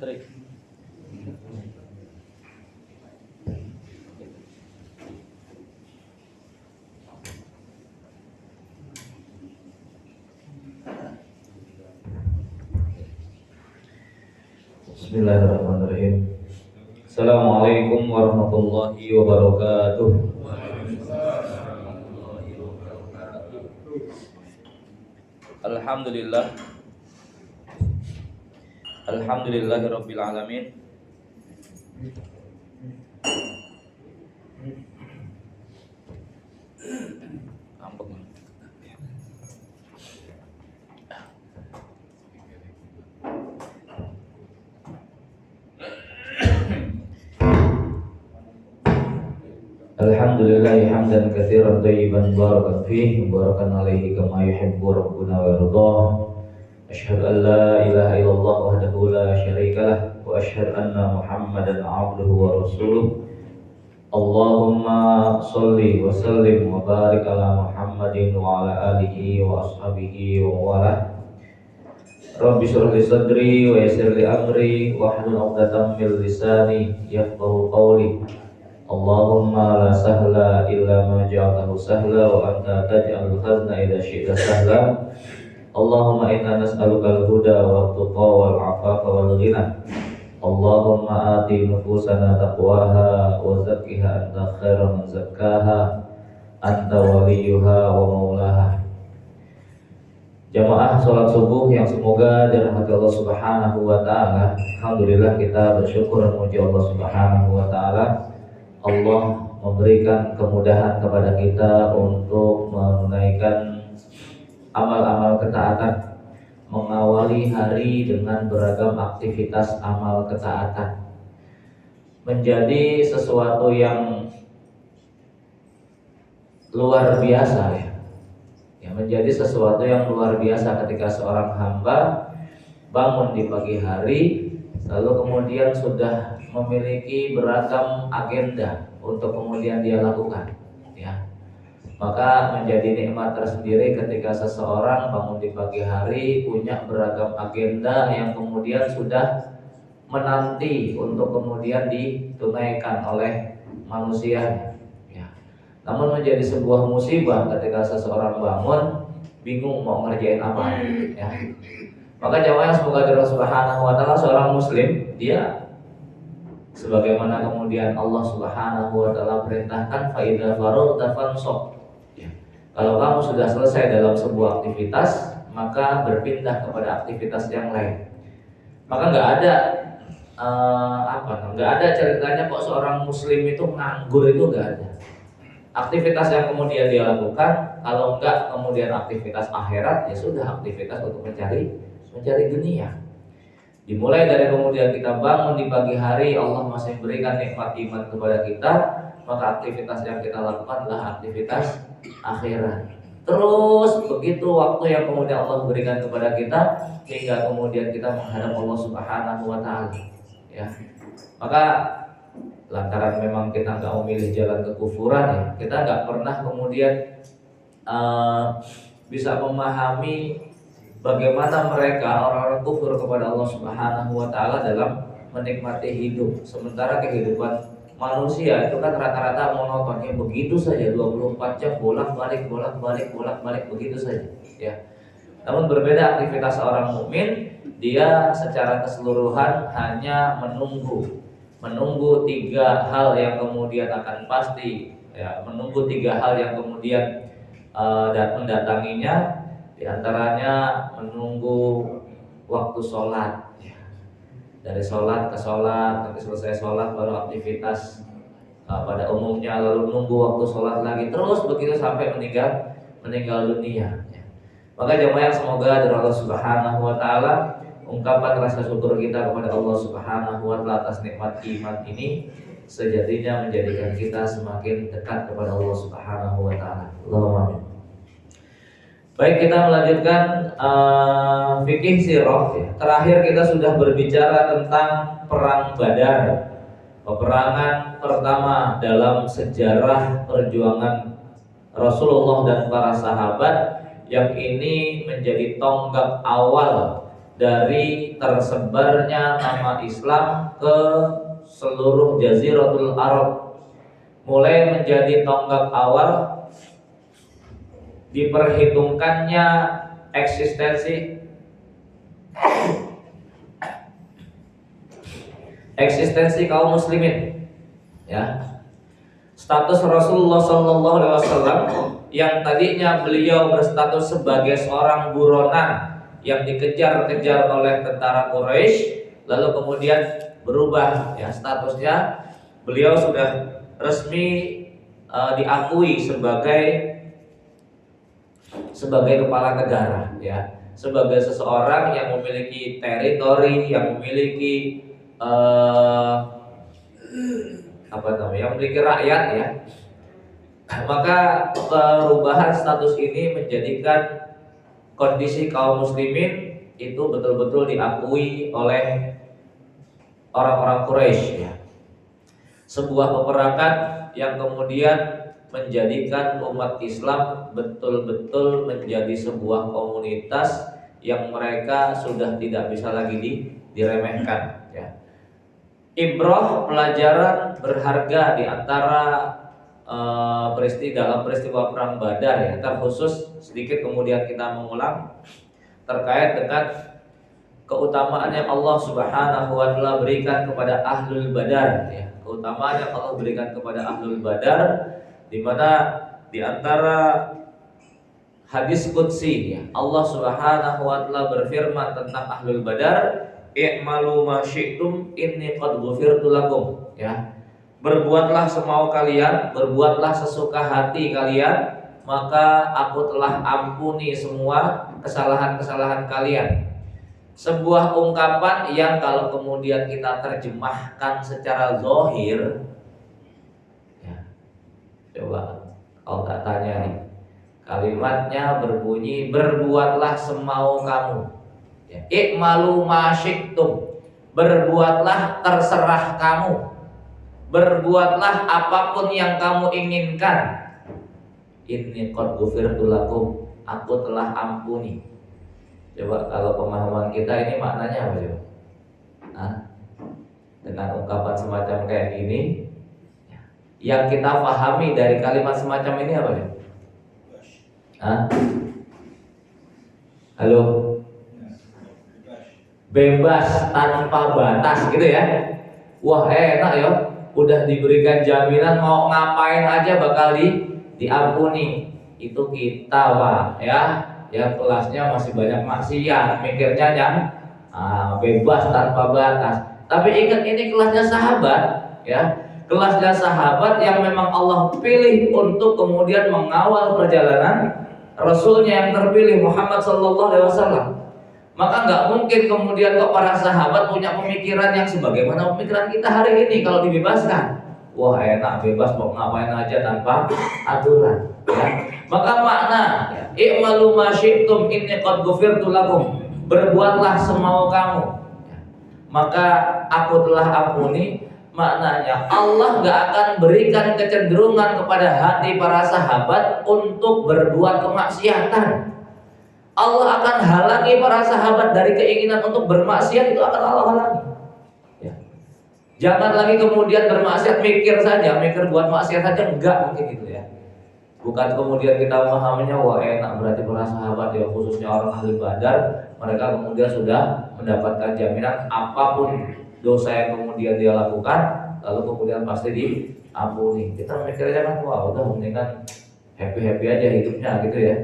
Baterai. Bismillahirrahmanirrahim. Assalamualaikum warahmatullahi wabarakatuh. Alhamdulillah. Alhamdulillahirabbil alamin. Alhamdulillah hamdan katsiran thayyiban barakan fihi barakan alaihi kama yuhibbu rabbuna wa yardah. Asyhadu an la ilaha illallah wahdahu la syarikalah wa asyhadu anna Muhammadan abduhu wa rasuluh. Allahumma shalli wa sallim wa barik ala Muhammadin wa ala alihi wa ashabihi wa walah. Rabbi shrah li sadri wa yassir li amri wahlul 'uqdatam min lisani yafqahu qawli. Allahumma la sahla illa ma ja'altahu sahla wa anta taj'alul hazna idza syi'ta sahla. Allahumma inna nas'aluka al-huda wa tuqa wal 'afafa wal ghina. Allahumma ati nufusana taqwaha wa zakkiha anta khairu man zakkaha anta waliyuha wa maulaha. Jamaah salat subuh yang semoga dirahmati Allah Subhanahu wa taala. Alhamdulillah kita bersyukur memuji Allah Subhanahu wa taala. Allah memberikan kemudahan kepada kita untuk menunaikan amal-amal ketaatan, mengawali hari dengan beragam aktivitas amal ketaatan, menjadi sesuatu yang luar biasa ya, menjadi sesuatu yang luar biasa ketika seorang hamba bangun di pagi hari lalu kemudian sudah memiliki beragam agenda untuk kemudian dia lakukan ya. Maka menjadi nikmat tersendiri ketika seseorang bangun di pagi hari punya beragam agenda yang kemudian sudah menanti untuk kemudian ditunaikan oleh manusia ya. Namun menjadi sebuah musibah ketika seseorang bangun bingung mau ngerjain apa ya. Maka jamaah semoga Allah Subhanahu wa taala seorang muslim dia sebagaimana kemudian Allah Subhanahu wa taala perintahkan fa idza faragta fansab ya. Kalau kamu sudah selesai dalam sebuah aktivitas maka berpindah kepada aktivitas yang lain. Maka enggak ada ceritanya kok seorang muslim itu nganggur, itu enggak ada. Aktivitas yang kemudian dia lakukan kalau enggak kemudian aktivitas akhirat ya sudah aktivitas untuk mencari dunia. Dimulai dari kemudian kita bangun di pagi hari Allah masih berikan nikmat iman kepada kita, maka aktivitas yang kita lakukan adalah aktivitas akhirat. Terus begitu waktu yang kemudian Allah berikan kepada kita hingga kemudian kita menghadap Allah Subhanahu wa taala ya. Maka lantaran memang kita enggak memilih jalan kekufuran ya, kita enggak pernah kemudian bisa memahami bagaimana mereka orang-orang kufur kepada Allah Subhanahu wa taala dalam menikmati hidup. Sementara kehidupan manusia itu kan rata-rata monoton ya, begitu saja 24 jam bolak-balik begitu saja ya. Namun berbeda aktivitas orang mukmin, dia secara keseluruhan hanya menunggu tiga hal yang kemudian akan pasti ya, menunggu tiga hal yang kemudian mendatanginya. Di antaranya menunggu waktu sholat ya. Dari sholat ke sholat, nanti selesai sholat baru aktivitas pada umumnya, lalu menunggu waktu sholat lagi, terus begitu sampai meninggal dunia ya. Maka jemaah semoga dari Allah Subhanahu wa taala ungkapan rasa syukur kita kepada Allah Subhanahu wa taala atas nikmat iman ini sejatinya menjadikan kita semakin dekat kepada Allah Subhanahu wa taala. Allahumma amin. Baik, kita melanjutkan fikih sirah ya. Terakhir kita sudah berbicara tentang perang Badar, peperangan pertama dalam sejarah perjuangan Rasulullah dan para sahabat, yang ini menjadi tonggak awal dari tersebarnya nama Islam ke seluruh Jaziratul Arab, mulai menjadi tonggak awal diperhitungkannya eksistensi kaum muslimin, ya. Status Rasulullah SAW yang tadinya beliau berstatus sebagai seorang buronan yang dikejar-kejar oleh tentara Quraisy, lalu kemudian berubah, ya, statusnya beliau sudah resmi diakui sebagai kepala negara, ya, sebagai seseorang yang memiliki teritori, yang memiliki yang memiliki rakyat, ya. Maka perubahan status ini menjadikan kondisi kaum muslimin itu betul-betul diakui oleh orang-orang Quraisy, ya. Sebuah peperangan yang kemudian menjadikan umat Islam betul-betul menjadi sebuah komunitas yang mereka sudah tidak bisa lagi diremehkan, ya. Ibrah, pelajaran berharga di antara dalam peristiwa perang Badar, ya, terkhusus sedikit kemudian kita mengulang terkait dengan keutamaan yang Allah Subhanahu wa taala berikan kepada ahlul Badar, ya. Keutamaan yang Allah berikan kepada ahlul Badar, di mana di antara hadis qudsi, ya, Allah Subhanahu wa taala berfirman tentang ahlul Badar, "I'malu ma syi'tum inni qad ghufirtu lakum," ya. Berbuatlah semau kalian, berbuatlah sesuka hati kalian, maka aku telah ampuni semua kesalahan-kesalahan kalian. Sebuah ungkapan yang kalau kemudian kita terjemahkan secara zahir, ya, coba kalau tak tanya nih, kalimatnya berbunyi berbuatlah semau kamu, ya. I'malu ma syi'tum, berbuatlah terserah kamu, berbuatlah apapun yang kamu inginkan. Inni qad ghufirtu lakum, aku telah ampuni. Coba kalau pemahaman kita ini maknanya apa coba? Dengan ungkapan semacam kayak gini, yang kita pahami dari kalimat semacam ini apa coba? Halo? Bebas tanpa batas gitu, ya. Wah, enak ya. Udah diberikan jaminan mau ngapain aja bakal diampuni. Itu kita, Pak, ya. Yang kelasnya masih banyak maksiat, mikirnya yang bebas tanpa batas. Tapi ingat, ini kelasnya sahabat, ya. Kelasnya sahabat yang memang Allah pilih untuk kemudian mengawal perjalanan Rasulnya yang terpilih Muhammad SAW. Maka nggak mungkin kemudian kok para sahabat punya pemikiran yang sebagaimana pemikiran kita hari ini kalau dibebaskan. Wah, enak, bebas mau ngapain aja tanpa aturan, ya. Maka makna, ya, i'malu ma syi'tum inni qad ghufirtu lakum, berbuatlah semau kamu, ya, maka aku telah ampuni. Maknanya Allah gak akan berikan kecenderungan kepada hati para sahabat untuk berbuat kemaksiatan. Allah akan halangi para sahabat dari keinginan untuk bermaksiat, itu akan Allah halangi, ya. Jangan lagi kemudian bermaksiat mikir buat maksiat saja, enggak mungkin itu, ya. Bukan kemudian kita memahaminya, wah enak, berarti para sahabat, ya, khususnya orang ahli Badar, mereka kemudian sudah mendapatkan jaminan apapun dosa yang kemudian dia lakukan, lalu kemudian pasti diampuni. Kita mikirnya kan, wah udah mendingan happy aja hidupnya gitu, ya.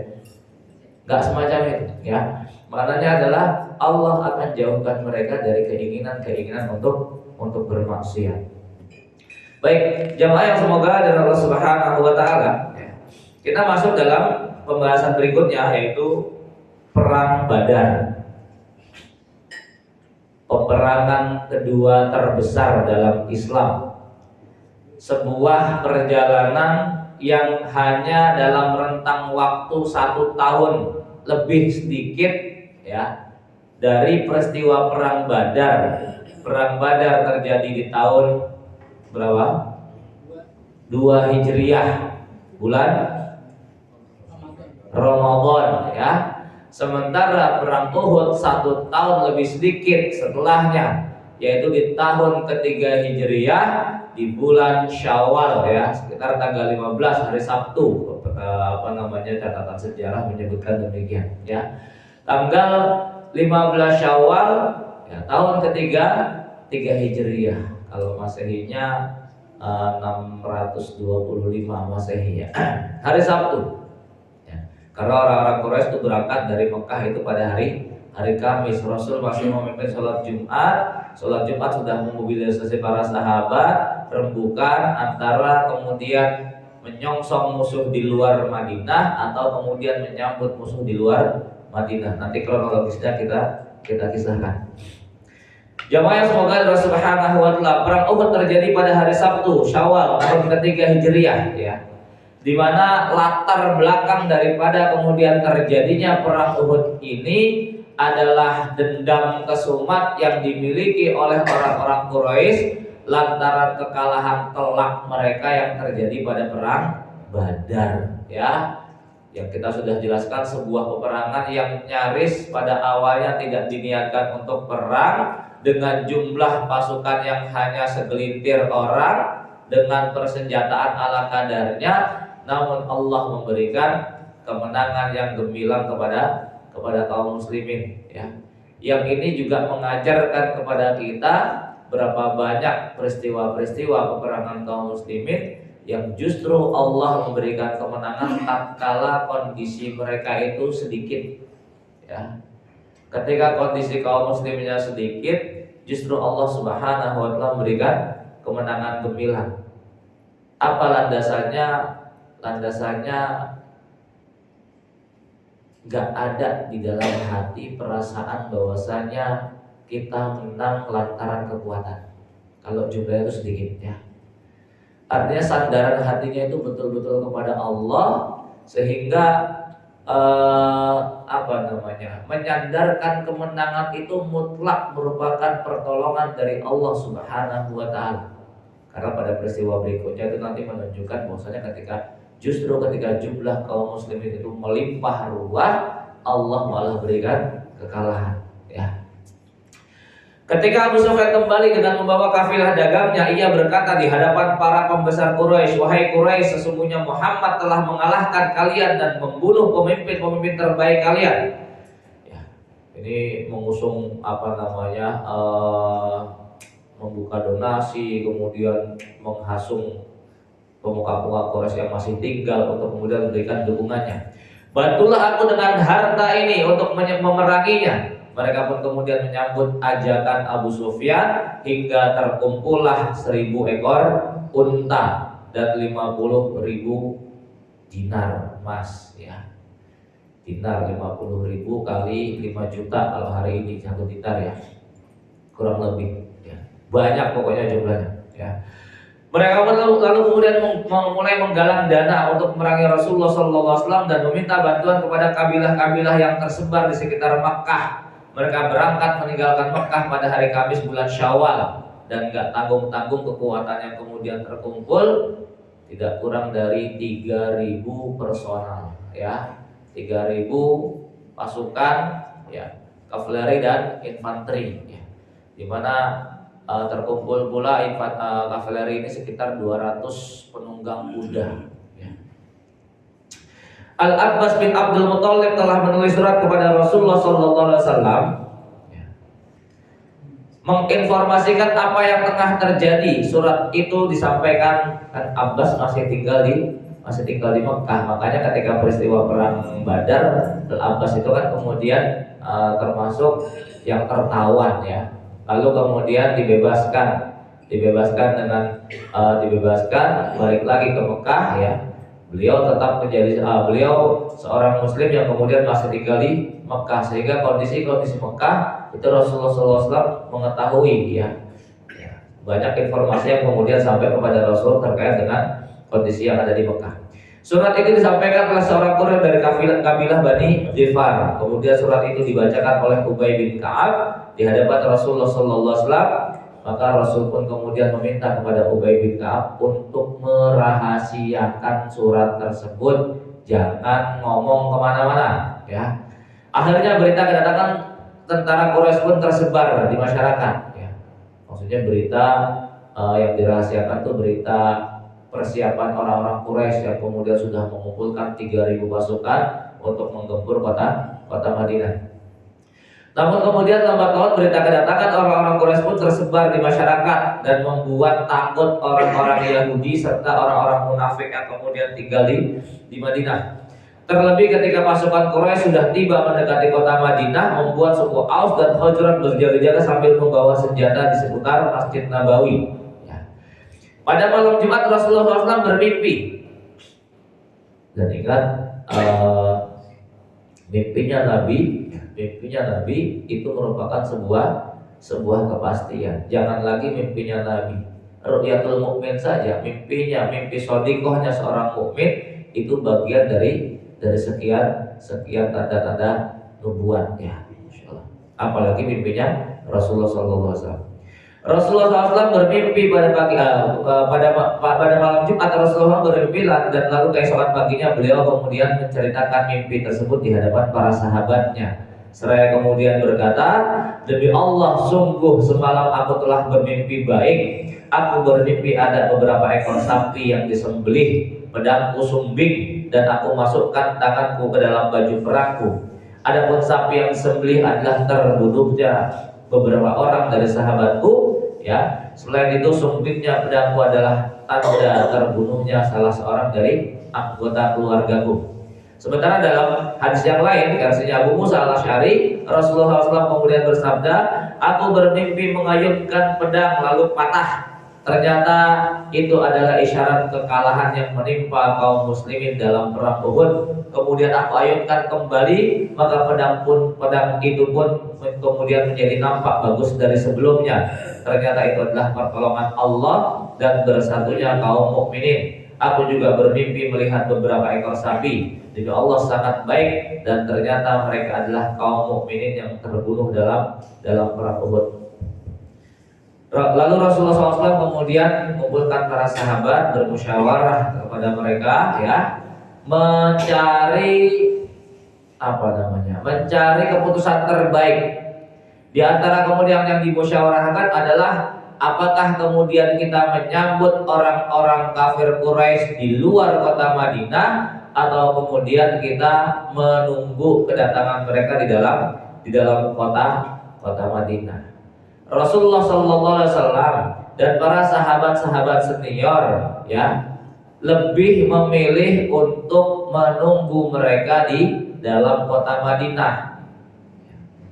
Gak semacam itu, ya. Maknanya adalah Allah akan jauhkan mereka dari keinginan untuk bermaksiat. Baik, jamaah yang semoga dari Allah Subhanahu wa taala, ya. Kita masuk dalam pembahasan berikutnya, yaitu perang Badar. Peperangan kedua terbesar dalam Islam. Sebuah perjalanan yang hanya dalam rentang waktu 1 tahun lebih sedikit, ya, dari peristiwa perang Badar. Perang Badar terjadi di tahun berapa? 2 Hijriah, bulan Ramadan, ya. Sementara perang Uhud 1 tahun lebih sedikit setelahnya, yaitu di tahun ketiga Hijriah di bulan Syawal ya, sekitar tanggal 15 hari Sabtu, catatan sejarah menyebutkan demikian ya. Tanggal 15 Syawal ya, tahun ketiga 3 Hijriah. Kalau Masehinya 625 Masehi ya. Hari Sabtu. Ya. Karena orang-orang Quraisy itu berangkat dari Mekah itu pada hari Kamis. Rasul masih memimpin sholat Jumat. Sholat Jumat sudah memobilisasi para sahabat, rembukan antara kemudian menyongsong musuh di luar Madinah atau kemudian menyambut musuh di luar Madinah. Nanti kronologisnya kita kisahkan. Jamaah yang semoga Allah Subhanahu wa taala, perang Uhud terjadi pada hari Sabtu Syawal tahun ketiga Hijriah ya. Di mana latar belakang daripada kemudian terjadinya perang Uhud ini adalah dendam kesumat yang dimiliki oleh orang-orang Quraisy lantaran kekalahan telak mereka yang terjadi pada perang Badar ya. Yang kita sudah jelaskan, sebuah peperangan yang nyaris pada awalnya tidak diniatkan untuk perang, dengan jumlah pasukan yang hanya segelintir orang, dengan persenjataan ala kadarnya, namun Allah memberikan kemenangan yang gemilang kepada kaum muslimin ya. Yang ini juga mengajarkan kepada kita berapa banyak peristiwa-peristiwa peperangan kaum muslimin yang justru Allah memberikan kemenangan tatkala kondisi mereka itu sedikit ya. Ketika kondisi kaum muslimnya sedikit, justru Allah Subhanahu wa taala memberikan kemenangan gemilang. Apa landasannya? Landasannya gak ada di dalam hati perasaan bahwasanya kita menang lantaran kekuatan. Kalau jumlahnya itu sedikit ya. Artinya sandaran hatinya itu betul-betul kepada Allah, sehingga menyandarkan kemenangan itu mutlak merupakan pertolongan dari Allah Subhanahu wa taala. Karena pada peristiwa berikutnya itu nanti menunjukkan bahwasanya justru ketika jumlah kaum muslimin itu melimpah ruah, Allah malah berikan kekalahan ya. Ketika Abu Sufyan kembali dengan membawa kafilah dagangnya, ia berkata di hadapan para pembesar Quraisy, "Wahai Quraisy, sesungguhnya Muhammad telah mengalahkan kalian dan membunuh pemimpin-pemimpin terbaik kalian." Ya, ini mengusung membuka donasi, kemudian menghasung pemuka-pemuka Quraisy yang masih tinggal untuk kemudian memberikan dukungannya. "Bantulah aku dengan harta ini untuk memeranginya." Mereka pun kemudian menyambut ajakan Abu Sufyan hingga terkumpullah 1000 ekor unta dan 50.000 dinar emas ya. Dinar 50.000 kali 5 juta kalau hari ini 1 dinar ya. Kurang lebih ya. Banyak pokoknya jumlahnya ya. Mereka lalu kemudian mulai menggalang dana untuk memerangi Rasulullah SAW dan meminta bantuan kepada kabilah-kabilah yang tersebar di sekitar Makkah. Mereka berangkat meninggalkan Mekah pada hari Kamis bulan Syawal dan gak tanggung-tanggung kekuatan yang kemudian terkumpul tidak kurang dari 3.000 personal ya, 3.000 pasukan ya, kavaleri dan infanteri ya. Di mana terkumpul pula kavaleri ini sekitar 200 penunggang kuda. Al-Abbas bin Abdul Muthalib telah menulis surat kepada Rasulullah SAW menginformasikan apa yang tengah terjadi. Surat itu disampaikan, kan Abbas masih tinggal di Mekah. Makanya ketika peristiwa perang Badar, Al-Abbas itu kan kemudian termasuk yang tertawan ya. Lalu kemudian dibebaskan balik lagi ke Mekah ya. Beliau tetap menjadi beliau seorang muslim yang kemudian masih tinggal di Mekah, sehingga kondisi Mekah itu Rasulullah SAW mengetahui ya. Banyak informasi yang kemudian sampai kepada Rasul terkait dengan kondisi yang ada di Mekah. Surat ini disampaikan oleh seorang kurir dari kabilah Bani Jifar. Kemudian surat itu dibacakan oleh Ubay bin Ka'ab di hadapan Rasulullah SAW. Maka Rasul pun kemudian meminta kepada Ubay bin Ka'ab untuk merahasiakan surat tersebut, jangan ngomong kemana-mana ya. Akhirnya berita kedatangan tentara Quraisy pun tersebar di masyarakat. Ya. Maksudnya berita yang dirahasiakan itu berita persiapan orang-orang Quraisy yang kemudian sudah mengumpulkan 3.000 pasukan untuk menggempur kota Madinah. Namun kemudian lambat laun berita kedatangan orang-orang Quraisy pun tersebar di masyarakat dan membuat takut orang-orang Yahudi serta orang-orang munafik yang kemudian tinggal di Madinah. Terlebih ketika pasukan Quraisy sudah tiba mendekati kota Madinah, membuat suku Aus dan Khazraj berjaga-jaga sambil membawa senjata di seputar Masjid Nabawi. Ya. Pada malam Jumat Rasulullah SAW bermimpi. Dan ingat mimpinya Nabi itu merupakan sebuah kepastian. Jangan lagi mimpinya Nabi ru'yatul mukmin saja, mimpi shodiqohnya seorang mukmin itu bagian dari sekian tanda-tanda nubuat ya, insyaallah. Apalagi mimpinya Rasulullah SAW. Rasulullah SAW bermimpi pada malam Jumat. Rasulullah bermimpi dan lalu keesokan paginya beliau kemudian menceritakan mimpi tersebut di hadapan para sahabatnya. Seraya kemudian berkata, demi Allah, sungguh semalam aku telah bermimpi baik. Aku bermimpi ada beberapa ekor sapi yang disembelih, pedangku sumbing, dan aku masukkan tanganku ke dalam baju perangku. Adapun sapi yang disembelih adalah terbunuhnya beberapa orang dari sahabatku, ya. Selain itu sumbingnya pedangku adalah tanda terbunuhnya salah seorang dari anggota keluargaku. Sementara dalam hadis yang lain versinya Abu Musa al-Asy'ari, Rasulullah SAW kemudian bersabda, aku bermimpi mengayunkan pedang lalu patah. Ternyata itu adalah isyarat kekalahan yang menimpa kaum muslimin dalam perang Uhud. Kemudian aku ayunkan kembali, maka pedang itu pun kemudian menjadi nampak bagus dari sebelumnya. Ternyata itu adalah pertolongan Allah dan bersatunya kaum mukminin. Aku juga bermimpi melihat beberapa ekor sapi. Jadi Allah sangat baik dan ternyata mereka adalah kaum mukminin yang terbunuh dalam perang Uhud. Lalu Rasulullah SAW kemudian mengumpulkan para sahabat, bermusyawarah kepada mereka, ya, mencari keputusan terbaik. Di antara kemudian yang dimusyawarahkan adalah apakah kemudian kita menyambut orang-orang kafir Quraisy di luar kota Madinah atau kemudian kita menunggu kedatangan mereka di dalam kota Madinah. Rasulullah SAW dan para sahabat-sahabat senior, ya, lebih memilih untuk menunggu mereka di dalam kota Madinah.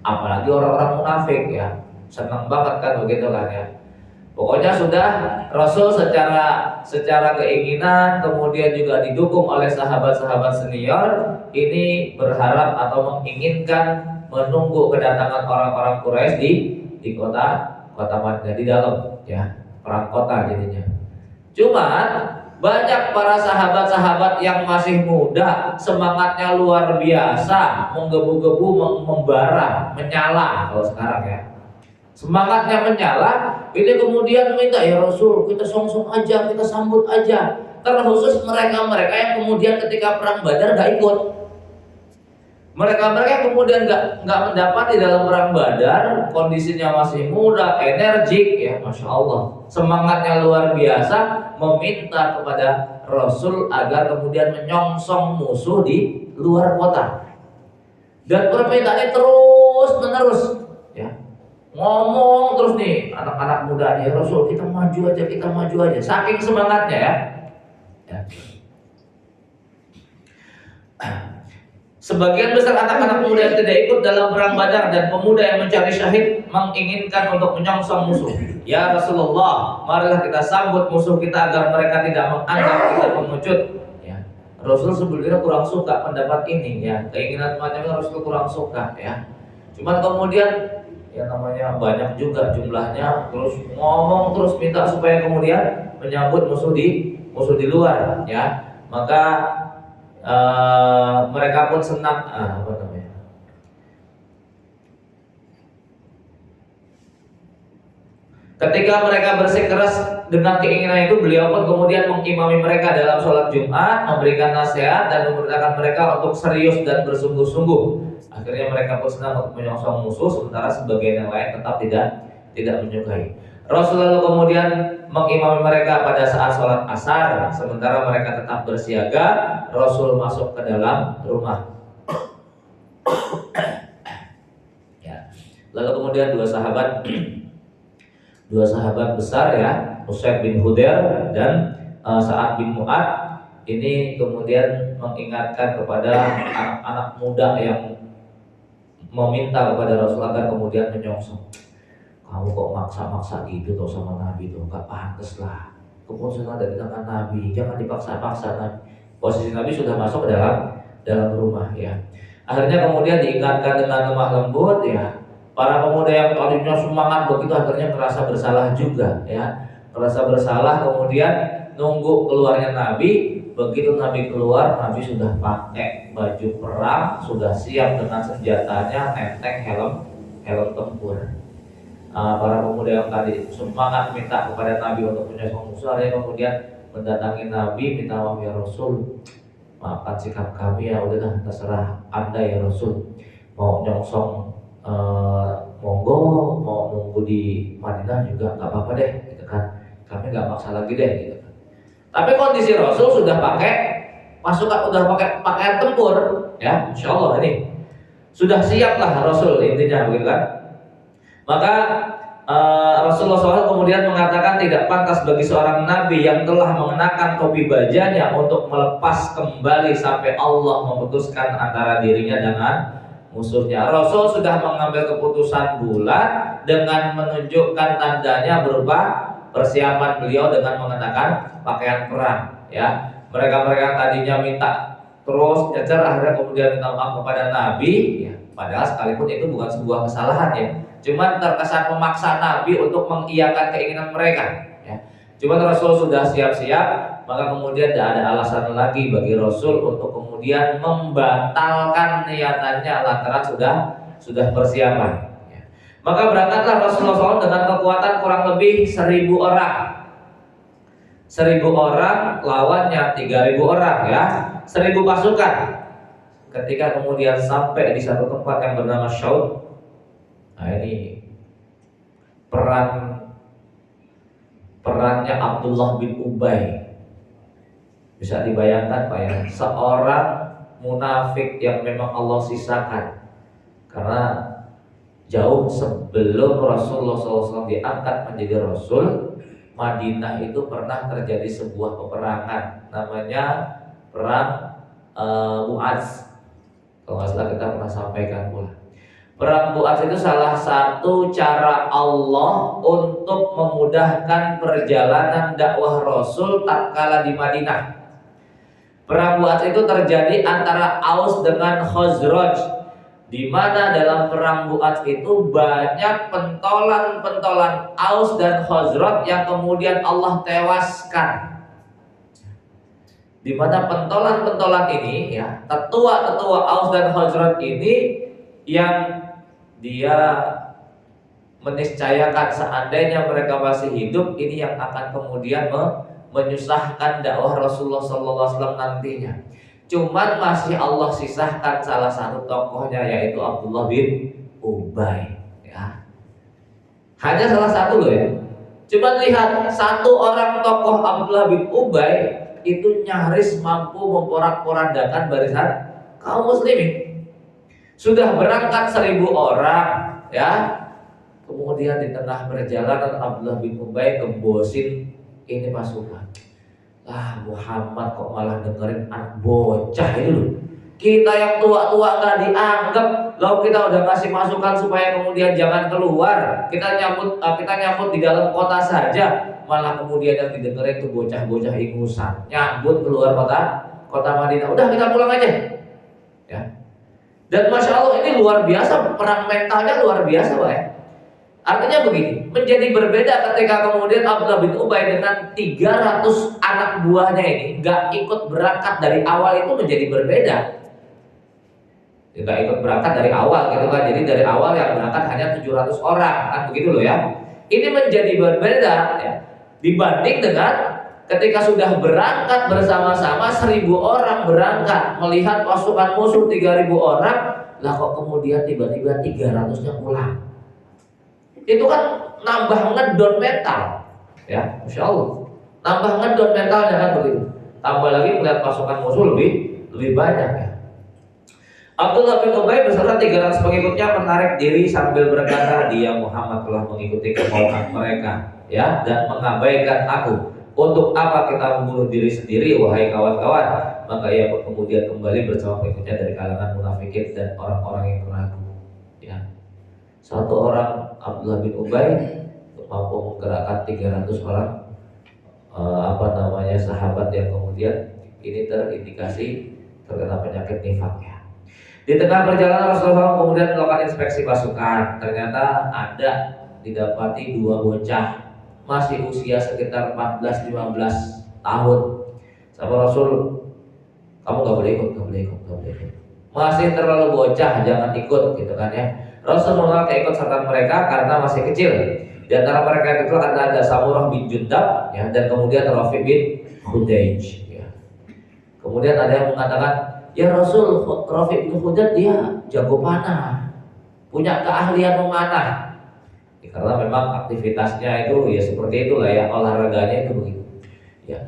Apalagi orang-orang munafik, ya, senang banget kan begitu kan, ya. Pokoknya sudah Rasul secara keinginan kemudian juga didukung oleh sahabat-sahabat senior ini berharap atau menginginkan menunggu kedatangan orang-orang Quraisy di kota Madinah, di dalam, ya, perang kota jadinya. Cuman banyak para sahabat-sahabat yang masih muda, semangatnya luar biasa, menggebu-gebu, membara, menyala kalau sekarang, ya. Semangatnya menyala, ini kemudian minta, ya Rasul, kita songsong aja, kita sambut aja. Terkhusus mereka-mereka yang kemudian ketika perang Badar gak ikut. Mereka yang kemudian nggak mendapat di dalam perang Badar, kondisinya masih muda, energik, ya, masya Allah, semangatnya luar biasa, meminta kepada Rasul agar kemudian menyongsong musuh di luar kota. Dan permintaannya terus menerus, ya, ngomong terus nih anak-anak muda, ya Rasul, kita maju aja, saking semangatnya, ya. Sebagian besar anak-anak muda yang tidak ikut dalam perang Badar dan pemuda yang mencari syahid menginginkan untuk menyongsong musuh. Ya Rasulullah, marilah kita sambut musuh kita agar mereka tidak menganggap kita pengecut. Ya. Rasul sebelumnya kurang suka pendapat ini, ya, keinginan macamnya Rasul kurang suka, ya. Cuman kemudian, ya, namanya banyak juga jumlahnya, terus ngomong terus minta supaya kemudian menyambut musuh di luar, ya. Maka mereka pun senang, Ketika mereka bersikeras dengan keinginan itu, beliau pun kemudian mengimami mereka dalam sholat Jumat, memberikan nasihat dan memerintahkan mereka untuk serius dan bersungguh-sungguh. Akhirnya mereka pun senang untuk menyongsong musuh, sementara sebagian yang lain tetap tidak menyukai. Rasulullah kemudian mengimami mereka pada saat sholat asar, sementara mereka tetap bersiaga. Rasul masuk ke dalam rumah. Ya. Lalu kemudian dua sahabat besar ya, Usaid bin Hudair dan Sa'ad bin Mu'ad ini kemudian mengingatkan kepada anak-anak muda yang meminta kepada Rasul agar kemudian menyongsong. Kamu kok maksa-maksa gitu tuh sama Nabi tuh, gak pantas lah. Keputusan ada di tangan Nabi, jangan dipaksa-paksa Nabi. Posisi Nabi sudah masuk ke dalam rumah ya. Akhirnya kemudian diingatkan dengan lemah lembut ya. Para pemuda yang tadinya semangat begitu akhirnya merasa bersalah juga ya. Merasa bersalah kemudian nunggu keluarnya Nabi. Begitu Nabi keluar, Nabi sudah pakai baju perang, sudah siap dengan senjatanya, enteng, helm tempur. Para pemuda yang tadi semangat minta kepada Nabi untuk menyongsong musuh, akhirnya kemudian mendatangi Nabi, minta maaf ya Rasul, maafkan sikap kami ya, udahlah terserah Anda ya Rasul, mau nyongsong monggo, mau nunggu di Madinah juga nggak apa-apa deh, gitu kan. Kami nggak maksa lagi deh, gitu kan. Tapi kondisi Rasul sudah udah pakai pakaian tempur, ya, Insya Allah ini sudah siap lah Rasul intinya, gitu kan. Maka Rasulullah SAW kemudian mengatakan tidak pantas bagi seorang nabi yang telah mengenakan topi bajanya untuk melepas kembali sampai Allah memutuskan antara dirinya dengan musuhnya. Rasul sudah mengambil keputusan bulat dengan menunjukkan tandanya berupa persiapan beliau dengan mengenakan pakaian perang. Ya, mereka tadinya minta terus nyecer, akhirnya kemudian minta maaf kepada Nabi. Ya, padahal sekalipun itu bukan sebuah kesalahan ya. Cuman terkesan memaksa Nabi untuk mengiyakan keinginan mereka. Ya. Cuman Rasul sudah siap-siap, maka kemudian tidak ada alasan lagi bagi Rasul untuk kemudian membatalkan niatannya lantaran sudah persiapan. Ya. Maka berangkatlah Rasulullah SAW dengan kekuatan kurang lebih 1.000 orang. 1.000 orang lawannya 3.000 orang ya, 1.000 pasukan. Ketika kemudian sampai di satu tempat yang bernama Syaud, nah ini perannya Abdullah bin Ubay. Bisa dibayangkan Pak ya, seorang munafik yang memang Allah sisakan. Karena jauh sebelum Rasulullah SAW diangkat menjadi Rasul, Madinah itu pernah terjadi sebuah peperangan, namanya perang Mu'adz. Kalau nggak salah kita pernah sampaikan pula. Perang Mu'adz itu salah satu cara Allah untuk memudahkan perjalanan dakwah Rasul tatkala di Madinah. Perang Mu'adz itu terjadi antara Aus dengan Khazraj, di mana dalam perang Mu'adz itu banyak pentolan-pentolan Aus dan Khazraj yang kemudian Allah tewaskan. Di mana pentolan-pentolan ini ya, tetua-tetua Aus dan Khazraj ini yang dia meniscayakan seandainya mereka masih hidup, ini yang akan kemudian menyusahkan dakwah Rasulullah SAW nantinya. Cuman masih Allah sisahkan salah satu tokohnya, yaitu Abdullah bin Ubay ya. Hanya salah satu loh ya. Cuman lihat satu orang tokoh Abdullah bin Ubay itu nyaris mampu memporak-porandakan barisan kaum muslimin. Sudah berangkat 1.000 orang ya. Kemudian di tengah perjalanan Abdullah bin Ubay gembosin ini pasukan. Lah Muhammad kok malah dengerin anak bocah itu loh. Kita yang tua-tua gak dianggap. Lalu kita udah ngasih masukan supaya kemudian jangan keluar. Kita nyambut di dalam kota saja. Malah kemudian yang didengerin itu bocah-bocah ingusan. Nyambut keluar kota Madinah. Udah kita pulang aja. Ya. Dan Masya Allah ini luar biasa, perang mentalnya luar biasa Pak ya. Artinya begini, menjadi berbeda ketika kemudian Abdullah bin Ubay dengan 300 anak buahnya ini gak ikut berangkat dari awal, itu menjadi berbeda. Gak ikut berangkat dari awal gitu kan. Jadi dari awal yang berangkat hanya 700 orang kan, begitu loh ya. Ini menjadi berbeda ya, dibanding dengan ketika sudah berangkat bersama-sama 1.000 orang berangkat melihat pasukan musuh 3.000 orang, lah kok kemudian tiba-tiba 300-nya pulang. Itu kan nambah ngedon mental, ya, Masya Allah. Nambah ngedon mentalnya kan begitu. Tambah lagi melihat pasukan musuh lebih banyak ya. Abdullah bin Ubay beserta 300 pengikutnya menarik diri sambil berkata, dia Muhammad telah mengikuti kemauan mereka, ya, dan mengabaikan aku. Untuk apa kita membunuh diri sendiri, wahai kawan-kawan? Maka ia pun kemudian kembali bersama pengikutnya dari kalangan munafikin dan orang-orang yang ragu. Ya. Satu orang Abdullah bin Ubay mampu menggerakkan 300 orang sahabat yang kemudian ini terindikasi terkena penyakit nifaknya. Di tengah perjalanan Rasulullah kemudian melakukan inspeksi pasukan. Ternyata ada didapati 2 bocah masih usia sekitar 14-15 tahun. Sama Rasul, kamu gak boleh ikut. Masih terlalu bocah, jangan ikut, gitu kan ya. Rasul menolak ikut serta mereka karena masih kecil. Di antara mereka itu ada Samurah bin Jundab, ya, dan kemudian Rafi bin Khudaij. Ya. Kemudian ada yang mengatakan, ya Rasul, Rafi bin Khudaij dia jago panah, punya keahlian memanah. Ya, karena memang aktivitasnya itu ya seperti itulah ya, olahraganya itu begitu. Ya.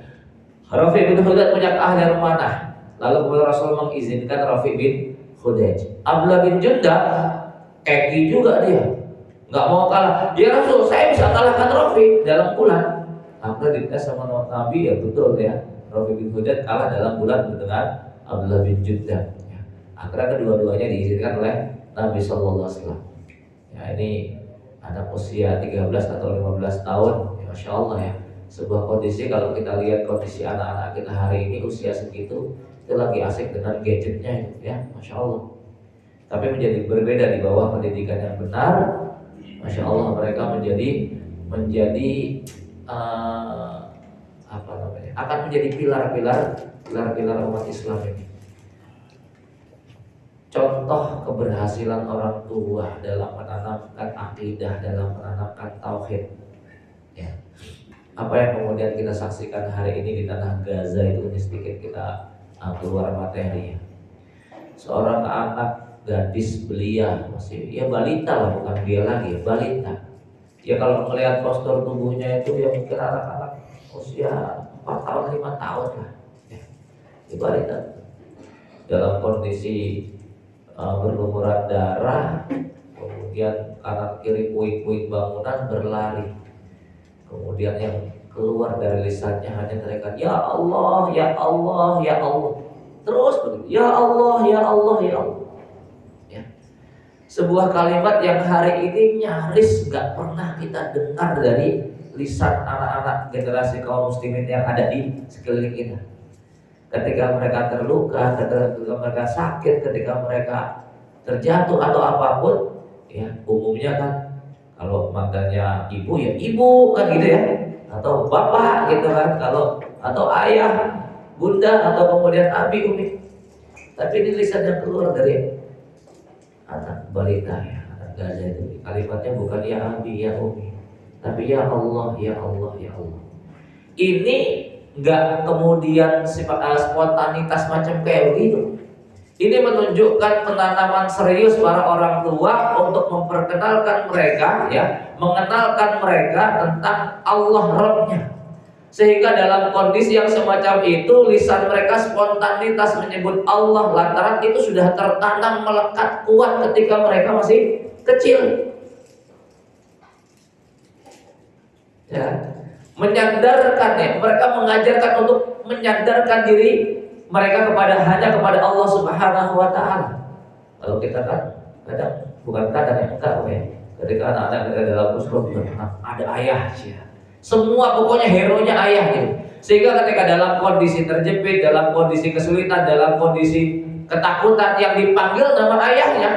Rafi bin Khudaij punya keahlian memanah. Lalu kemudian Rasul mengizinkan Rafi bin Khudaij. Abdullah bin Jundab keki juga dia, nggak mau kalah. Ya Rasul, saya bisa kalahkan Rafi dalam bulan. Akhirnya dites sama Nabi, ya betul ya, Rafi bin Khudaij kalah dalam bulan dengan Abdullah bin Jundab. Ya. Akhirnya kedua-duanya diizinkan oleh Nabi Sallallahu Alaihi Wasallam. Ya, ini anak usia 13 atau 15 tahun, ya, Masya Allah ya. Sebuah kondisi, kalau kita lihat kondisi anak-anak kita hari ini usia segitu, itu lagi asik dengan gadgetnya, ya, Masya Allah. Tapi menjadi berbeda di bawah pendidikan yang benar, Masya Allah, mereka menjadi akan menjadi pilar-pilar umat Islam ini. Contoh keberhasilan orang tua dalam menanamkan akidah, dalam menanamkan tauhid. Ya. Apa yang kemudian kita saksikan hari ini di tanah Gaza itu ini sedikit kita keluar materi. Seorang anak gadis belia, masih ya balita lah, bukan dia lagi, balita. Ya kalau melihat postur tubuhnya itu ya mungkin anak-anak usia 4 tahun 5 tahun lah. Ya, balita dalam kondisi berlumuran darah, kemudian kanan kiri puing-puing bangunan berlari. Kemudian yang keluar dari lisannya hanya teriakan, ya Allah, ya Allah, ya Allah. Terus begitu, ya Allah, ya Allah, ya Allah. Ya. Sebuah kalimat yang hari ini nyaris gak pernah kita dengar dari lisan anak-anak generasi kaum muslimin yang ada di sekeliling kita. Ketika mereka terluka, ketika mereka sakit, ketika mereka terjatuh atau apapun, ya umumnya kan kalau mantannya ibu ya ibu kan gitu ya, atau bapak gitu kan, kalau atau ayah, bunda, atau kemudian abi, umi. Tapi ini lisan yang keluar dari anak balita ya, anak Gaza itu kalimatnya bukan ya abi, ya umi, tapi ya Allah, ya Allah, ya Allah. Ini nggak kemudian spontanitas macam kayak begitu. Ini menunjukkan penanaman serius para orang tua untuk memperkenalkan mereka, ya, mengenalkan mereka tentang Allah Rabbnya. Sehingga dalam kondisi yang semacam itu, lisan mereka spontanitas menyebut Allah lantaran itu sudah tertanam melekat kuat ketika mereka masih kecil. Ya. Menyadarkan ya, mereka mengajarkan untuk menyadarkan diri mereka hanya kepada Allah Subhanahu wa taala. Kalau kita kan kadang bukan kadang ya, enggak ya. Ketika anak-anak kita dalam usul ada ayah ya. Semua pokoknya hero-nya ayah gitu. Sehingga ketika dalam kondisi terjepit, dalam kondisi kesulitan, dalam kondisi ketakutan, yang dipanggil nama ayahnya,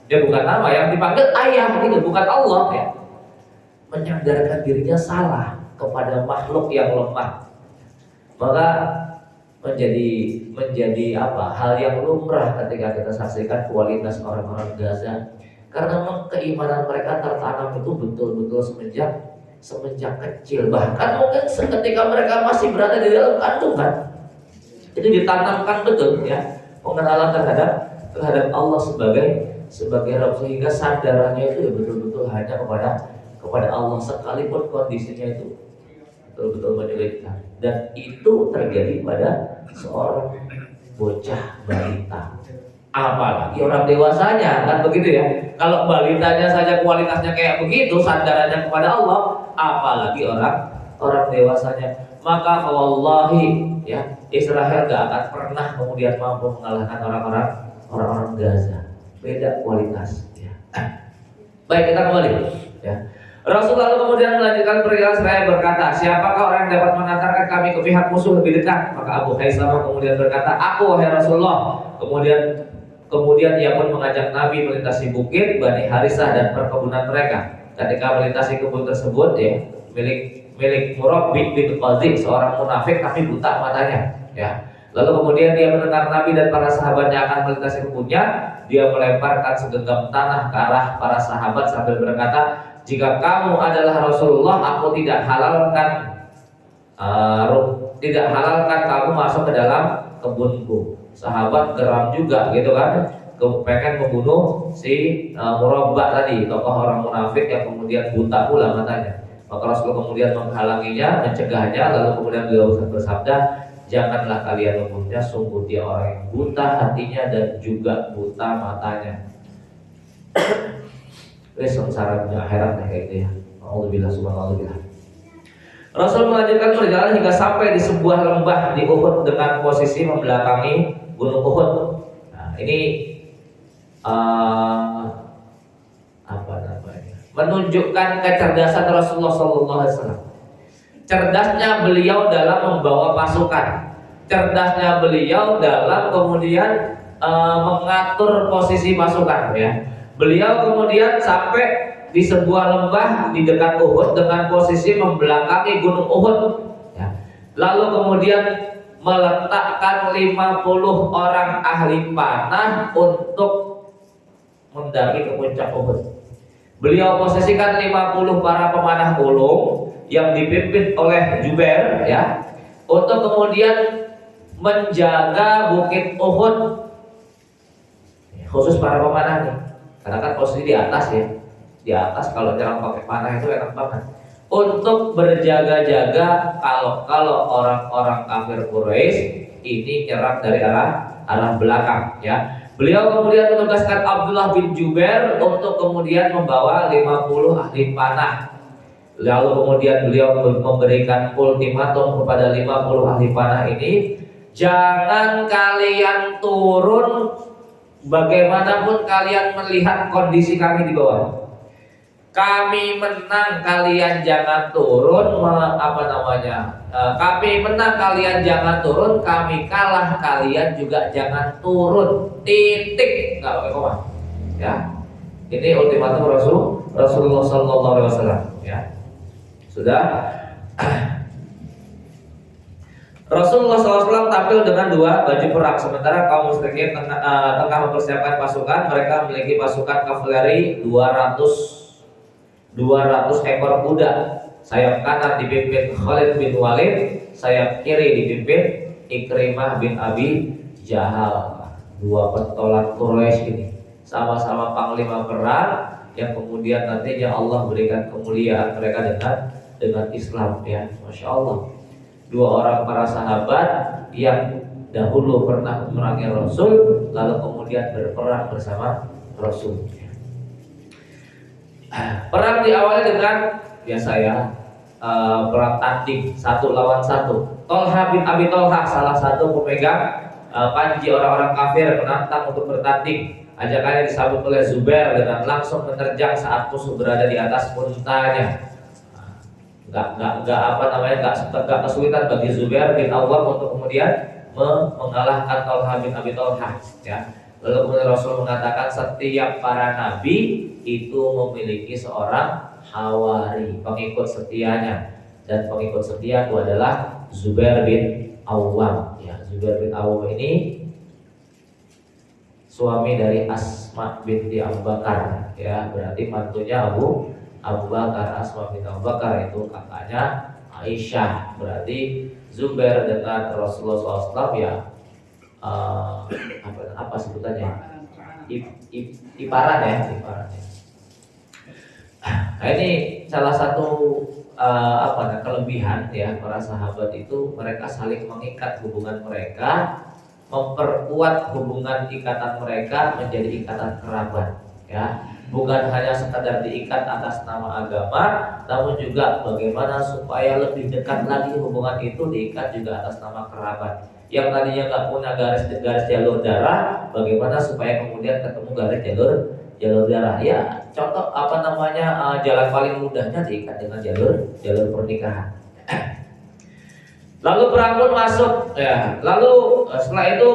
dia bukan nama, yang dipanggil ayah gitu, bukan Allah ya. Menyadarkan dirinya salah kepada makhluk yang lemah, maka menjadi hal yang lumrah ketika kita saksikan kualitas orang-orang Gaza, Karena memang keimanan mereka tertanam itu betul-betul semenjak kecil. Bahkan mungkin seketika mereka masih berada di dalam kandungan, itu ditanamkan betul ya pengenalan terhadap Allah sebagai Rabb, sehingga sandarannya itu ya betul-betul hanya kepada Allah, sekalipun kondisinya itu betul-betul menyulitkan. Dan itu terjadi pada seorang bocah balita, apalagi orang dewasanya, kan begitu ya. Kalau balitanya saja kualitasnya kayak begitu, sandarannya kepada Allah, apalagi orang dewasanya. Maka wallahi ya, Israel gak akan pernah kemudian mampu mengalahkan orang-orang Gaza. Beda kualitas ya. Baik, kita kembali ya. Rasul lalu kemudian melanjutkan perihal seraya berkata, siapakah orang yang dapat mengantarkan kami ke pihak musuh lebih dekat? Maka Abu Haisamah kemudian berkata, aku wahai Rasulullah. Kemudian ia pun mengajak Nabi melintasi bukit Bani Harisah dan perkebunan mereka. Ketika melintasi kebun tersebut ya, milik Murabbih bin Qazi, seorang munafik tapi buta matanya ya. Lalu kemudian dia mendengar Nabi dan para sahabatnya akan melintasi kebunnya, dia melemparkan segenggam tanah ke arah para sahabat sambil berkata, jika kamu adalah Rasulullah, aku tidak halalkan kamu masuk ke dalam kebunku. Sahabat geram juga gitu kan, pengen membunuh si Murabbah tadi, tokoh orang munafik yang kemudian buta pula matanya. Maka Rasul kemudian menghalanginya, mencegahnya, lalu kemudian beliau bersabda, janganlah kalian membunuhnya, sungguh dia orang yang buta hatinya dan juga buta matanya. Sengsara dunia akhirat kayak gitu ya. Alhamdulillah, subhanallah. Rasul melanjutkan perjalanan hingga sampai di sebuah lembah di Uhud dengan posisi membelakangi Gunung Uhud. Nah, ini apa namanya? Menunjukkan kecerdasan Rasulullah SAW. Cerdasnya beliau dalam membawa pasukan, cerdasnya beliau dalam kemudian mengatur posisi pasukan ya. Beliau kemudian sampai di sebuah lembah di dekat Uhud dengan posisi membelakangi Gunung Uhud ya. Lalu kemudian meletakkan 50 orang ahli panah untuk mendaki ke puncak Uhud. Beliau posisikan 50 para pemanah ulung yang dipimpin oleh Jubair ya, untuk kemudian menjaga bukit Uhud, khusus para pemanah nih. Karena kan posisi di atas ya. Di atas kalau nyerang pakai panah itu enak banget. Untuk berjaga-jaga kalau orang-orang kafir Quraisy ini nyerang dari arah belakang ya. Beliau kemudian menugaskan Abdullah bin Jubair untuk kemudian membawa 50 ahli panah. Lalu kemudian beliau memberikan ultimatum kepada 50 ahli panah ini, jangan kalian turun bagaimanapun kalian melihat kondisi kami di bawah. Kami menang, kalian jangan turun. Kami menang, kalian jangan turun. Kami kalah, kalian juga jangan turun. Titik, nggak pakai koma. Ya, ini ultimatum Rasulullah SAW. Ya, sudah. Rasulullah SAW tampil dengan 2 baju perang, sementara kaum musyrikin tengah mempersiapkan pasukan. Mereka memiliki pasukan kavaleri 200 ekor kuda. Sayap kanan dipimpin Khalid bin Walid, sayap kiri dipimpin Ikrimah bin Abi Jahal. 2 pentolan Quraisy ini sama-sama panglima perang yang kemudian nantinya Allah berikan kemuliaan mereka dengan Islam ya. Masya Allah, 2 orang para sahabat yang dahulu pernah memerangi Rasul, lalu kemudian berperang bersama Rasul. Perang diawali dengan biasa ya, perang tanding 1 lawan 1. Tolha bin Abi Tolha, salah satu pemegang panji orang-orang kafir, menantang untuk bertanding. Ajakannya disambut oleh Zubair dengan langsung menerjang saat musuh berada di atas untanya. Gak kesulitan bagi Zubair bin Awwam untuk kemudian mengalahkan Tolha bin Abi Tolha ya. Lalu kemudian Rasul mengatakan setiap para nabi itu memiliki seorang hawari, pengikut setianya, dan pengikut setia itu adalah Zubair bin Awwam ya. Zubair bin Awwam ini suami dari Asma binti Abu Bakar, ya berarti mantunya Abu Bakar. Asma binti Abu Bakar itu kakaknya Aisyah, berarti Zubair dengan Rasulullah SAW ya apa sebutannya, iparan ya. Nah, ini salah satu kelebihan ya para sahabat itu, mereka saling mengikat hubungan mereka, memperkuat hubungan ikatan mereka menjadi ikatan kerabat ya, bukan hanya sekadar diikat atas nama agama, namun juga bagaimana supaya lebih dekat lagi hubungan itu diikat juga atas nama kerabat. Yang tadinya nggak punya garis jalur darah, bagaimana supaya kemudian ketemu garis jalur darah ya. Contoh jalan paling mudahnya diikat dengan jalur pernikahan. Lalu perang pun masuk ya. Lalu setelah itu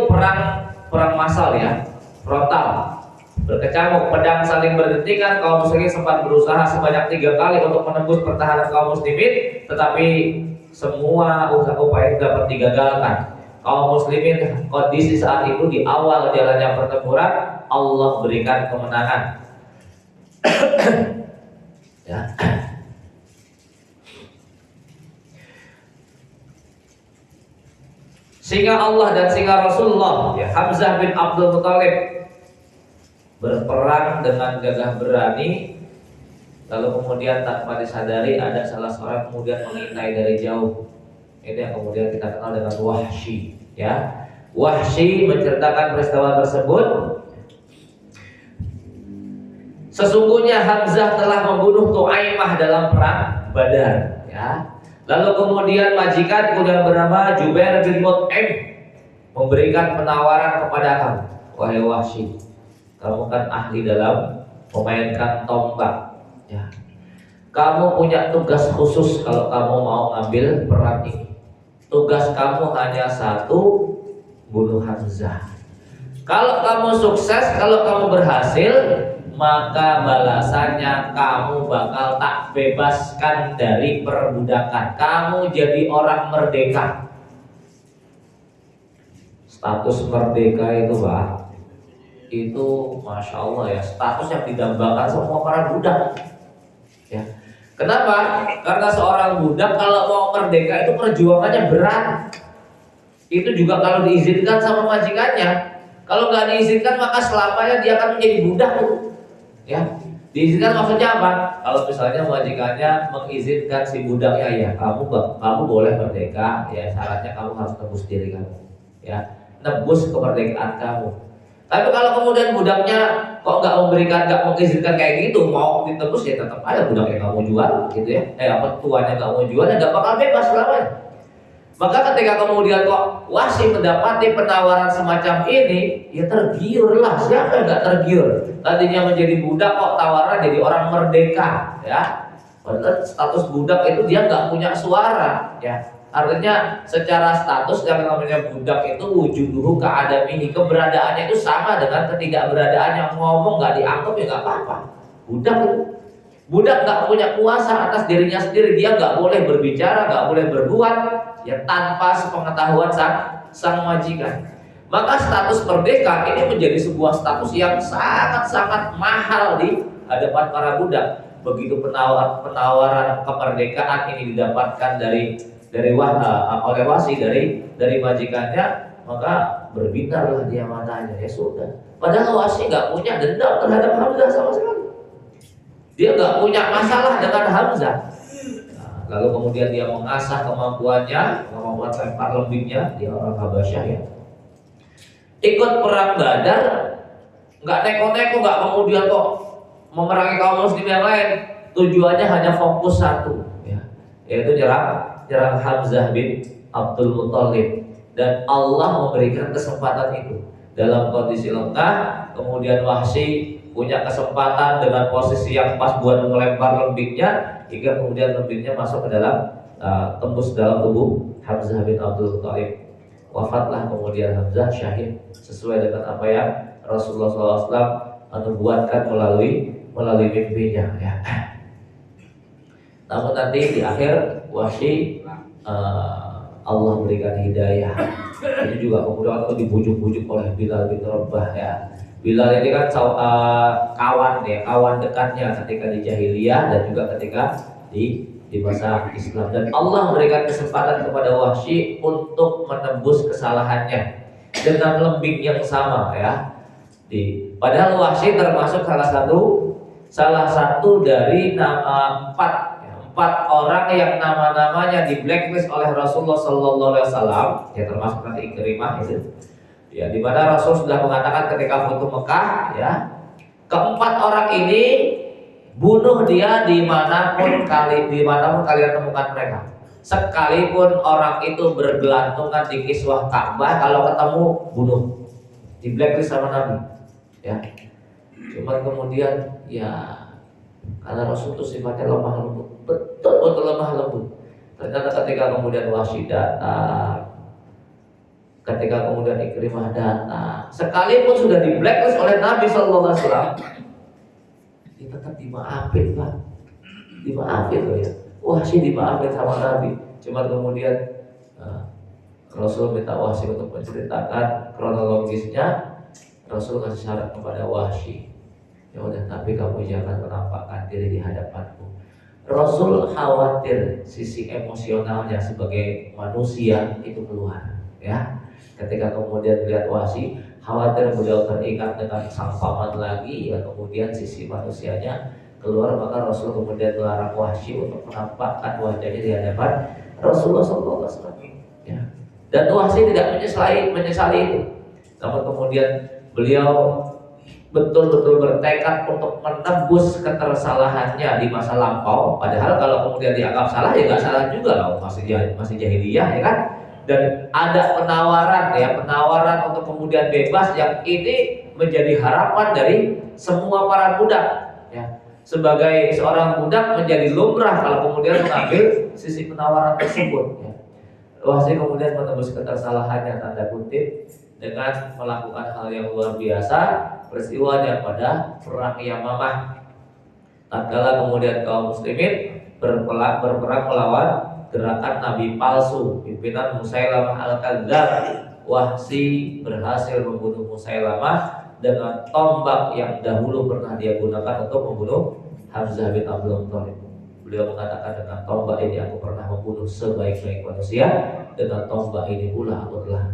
perang massal ya, frontal, berkecamuk, pedang saling berdentingan. Kaum muslimin sempat berusaha sebanyak 3 kali untuk menembus pertahanan kaum muslimin, tetapi semua upaya itu dapat digagalkan. Kaum muslimin kondisi saat itu di awal jalannya pertempuran, Allah berikan kemenangan. Ya. Sehingga Allah dan sehingga Rasulullah ya, Hamzah bin Abdul Muthalib berperang dengan gagah berani. Lalu kemudian tanpa disadari ada salah seorang kemudian mengintai dari jauh. Ini yang kemudian kita kenal dengan Wahsy ya. Wahsy menceritakan peristiwa tersebut. Sesungguhnya Hamzah telah membunuh Tu'aimah dalam perang Badar ya. Lalu kemudian majikan yang bernama Jubair bin Mut'im memberikan penawaran kepada kamu, wahai Wahsy, kamu kan ahli dalam memainkan tombak ya. Kamu punya tugas khusus kalau kamu mau ambil perang ini. Tugas kamu hanya satu, bunuh Hamzah. Kalau kamu sukses, kalau kamu berhasil, maka balasannya kamu bakal tak bebaskan dari perbudakan. Kamu jadi orang merdeka. Status merdeka itu Pak, itu Masya Allah ya, status yang didambakan semua para budak ya. Kenapa? Karena seorang budak kalau mau merdeka itu perjuangannya berat. Itu juga kalau diizinkan sama majikannya. Kalau nggak diizinkan maka selamanya dia akan menjadi budak tuh. Ya, diizinkan maksudnya apa? Kalau misalnya majikannya mengizinkan si budaknya, ya kamu boleh merdeka, ya syaratnya kamu harus tebus diri kamu, ya nebus kemerdekaan kamu. Tapi kalau kemudian budaknya kok nggak mengizinkan kayak gitu, mau ditebus ya tetap aja budaknya kamu jual, gitu ya. Tuannya kamu jual, ya nggak bakal bebas selamanya. Maka ketika kemudian kok Wahsy mendapati penawaran semacam ini, ya tergiurlah. Siapa yang nggak tergiur? Tadinya menjadi budak kok tawaran jadi orang merdeka, ya. Padahal status budak itu dia nggak punya suara, ya. Artinya secara status yang namanya budak itu wujuduhu ka'adamihi, keberadaannya itu sama dengan ketidakberadaan, yang ngomong nggak dianggap ya nggak apa-apa. Budak nggak punya kuasa atas dirinya sendiri, dia nggak boleh berbicara, nggak boleh berbuat, ya tanpa sepengetahuan sang majikan. Maka status merdeka ini menjadi sebuah status yang sangat-sangat mahal di hadapan para budak. Begitu penawaran kemerdekaan ini didapatkan oleh Wahsy dari majikannya, maka berbinarlah dia matanya. Ya sudah. Padahal Wahsy nggak punya dendam terhadap Hamzah sama sekali. Dia nggak punya masalah dengan Hamzah. Lalu kemudian dia mengasah kemampuan lempar lembingnya, dia orang Habasyah ya. Ikut perang Badar, nggak neko-neko, nggak kemudian kok memerangi kaum muslim yang lain. Tujuannya hanya fokus satu, ya, yaitu nyerang Hamzah bin Abdul Muthalib. Dan Allah memberikan kesempatan itu dalam kondisi lengkap. Kemudian Wahsy punya kesempatan dengan posisi yang pas buat melempar lembingnya, hingga kemudian lembingnya masuk ke dalam tembus dalam tubuh Hamzah bin Abdul Muthalib. Wafatlah kemudian Hamzah syahid sesuai dengan apa yang Rasulullah SAW menubuatkan melalui mimpinya ya. Namun nanti di akhir Wahsy Allah berikan hidayah. Ini juga kemudian dibujuk-bujuk oleh Bilal bin Rabah ya. Bilal ini kan kawan ya, kawan dekatnya ketika di jahiliyah dan juga ketika di masa Islam, dan Allah memberikan kesempatan kepada Wahsy untuk menebus kesalahannya dengan lembing yang sama ya. Padahal Wahsy termasuk salah satu dari nama empat orang yang nama-namanya di blacklist oleh Rasulullah Sallallahu Alaihi Wasallam, ya termasuk nanti Ikrimah itu. Ya, di mana Rasul sudah mengatakan ketika Futuh Mekah, ya, keempat orang ini bunuh dia dimanapun kalian temukan mereka. Sekalipun orang itu bergelantungan di kiswah Ka'bah, kalau ketemu bunuh, di blacklist sama Nabi. Ya, cuma kemudian ya karena Rasul itu sifatnya lemah lembut, betul lemah lembut. Ternyata ketika kemudian Wahsy datang, ketika kemudian Ikrimah datang, sekalipun sudah di blacklist oleh Nabi Sallallahu Alaihi Wasallam, dia tetap dimaafin, Pak. Dimaafin loh ya. Wahsy dimaafin sama Nabi. Cuma kemudian Rasul minta Wahsy untuk menceritakan kronologisnya. Rasul kasih syarat kepada Wahsy, ya udah, tapi kamu jangan menampakkan diri di hadapanku. Rasul khawatir sisi emosionalnya sebagai manusia itu keluar, ya. Ketika kemudian melihat Wahsy, khawatir beliau terikat dengan sang paman lagi, ya kemudian sisi manusianya keluar, maka Rasul kemudian melarang Wahsy untuk menampakkan wajahnya di hadapan Rasulullah SAW. Ya. Dan Wahsy tidak menyesali itu, namun kemudian beliau betul-betul bertekad untuk menebus ketersalahannya di masa lampau. Padahal kalau kemudian dianggap salah ya nggak salah juga loh, masih jahiliyah ya kan. Dan ada penawaran untuk kemudian bebas, yang ini menjadi harapan dari semua para budak. Ya, sebagai seorang budak menjadi lumrah kalau kemudian mengambil sisi penawaran tersebut. Ya. Wahsy kemudian menebus ketersalahannya tanda kutip dengan melakukan hal yang luar biasa. Peristiwanya pada perang Yamamah, tatkala kemudian kaum muslimin berperang melawan gerakan nabi palsu pimpinan Musailamah al-Kadzdzab. Wahsy berhasil membunuh Musailamah dengan tombak yang dahulu pernah dia gunakan untuk membunuh Hamzah bin Abdul Thalib. Beliau mengatakan, dengan tombak ini aku pernah membunuh sebaik-baik manusia, dengan tombak ini pula aku telah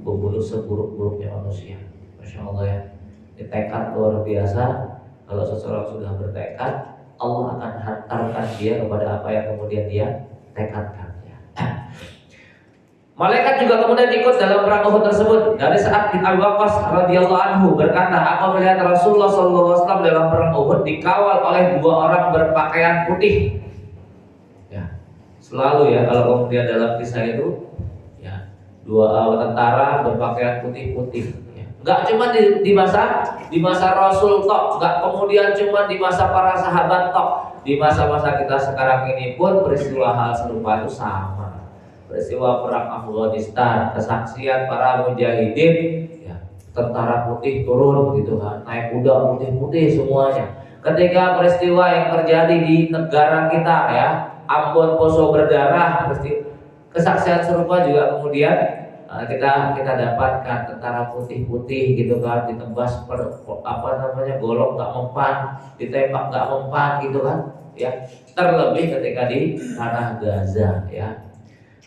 membunuh seburuk-buruknya manusia. Masya Allah ya, ini tekad luar biasa. Kalau seseorang sudah bertekad, Allah akan hantarkan dia kepada apa yang kemudian dia tekadkan. Malaikat juga kemudian ikut dalam perang Uhud tersebut. Dari Sa'ad bin Abi Waqqas radhiyallahu anhu berkata, aku melihat Rasulullah SAW dalam perang Uhud dikawal oleh dua orang berpakaian putih. Ya, selalu ya kalau kemudian dalam kisah itu, ya, dua tentara berpakaian putih-putih. Ya. Enggak cuma di masa Rasul tok, enggak kemudian cuma di masa para sahabat tok. Di masa-masa kita sekarang ini pun peristiwa hal serupa itu sama. Peristiwa perang Afghanistan, kesaksian para mujahidin, ya, tentara putih turun begitu kan, naik kuda putih-putih semuanya. Ketika peristiwa yang terjadi di negara kita ya, Ambon Poso berdarah, kesaksian serupa juga kemudian kita dapatkan, tentara putih-putih gitu kan, ditembas golok nggak mempan, ditembak nggak mempan gitu kan, ya. Terlebih ketika di tanah Gaza ya.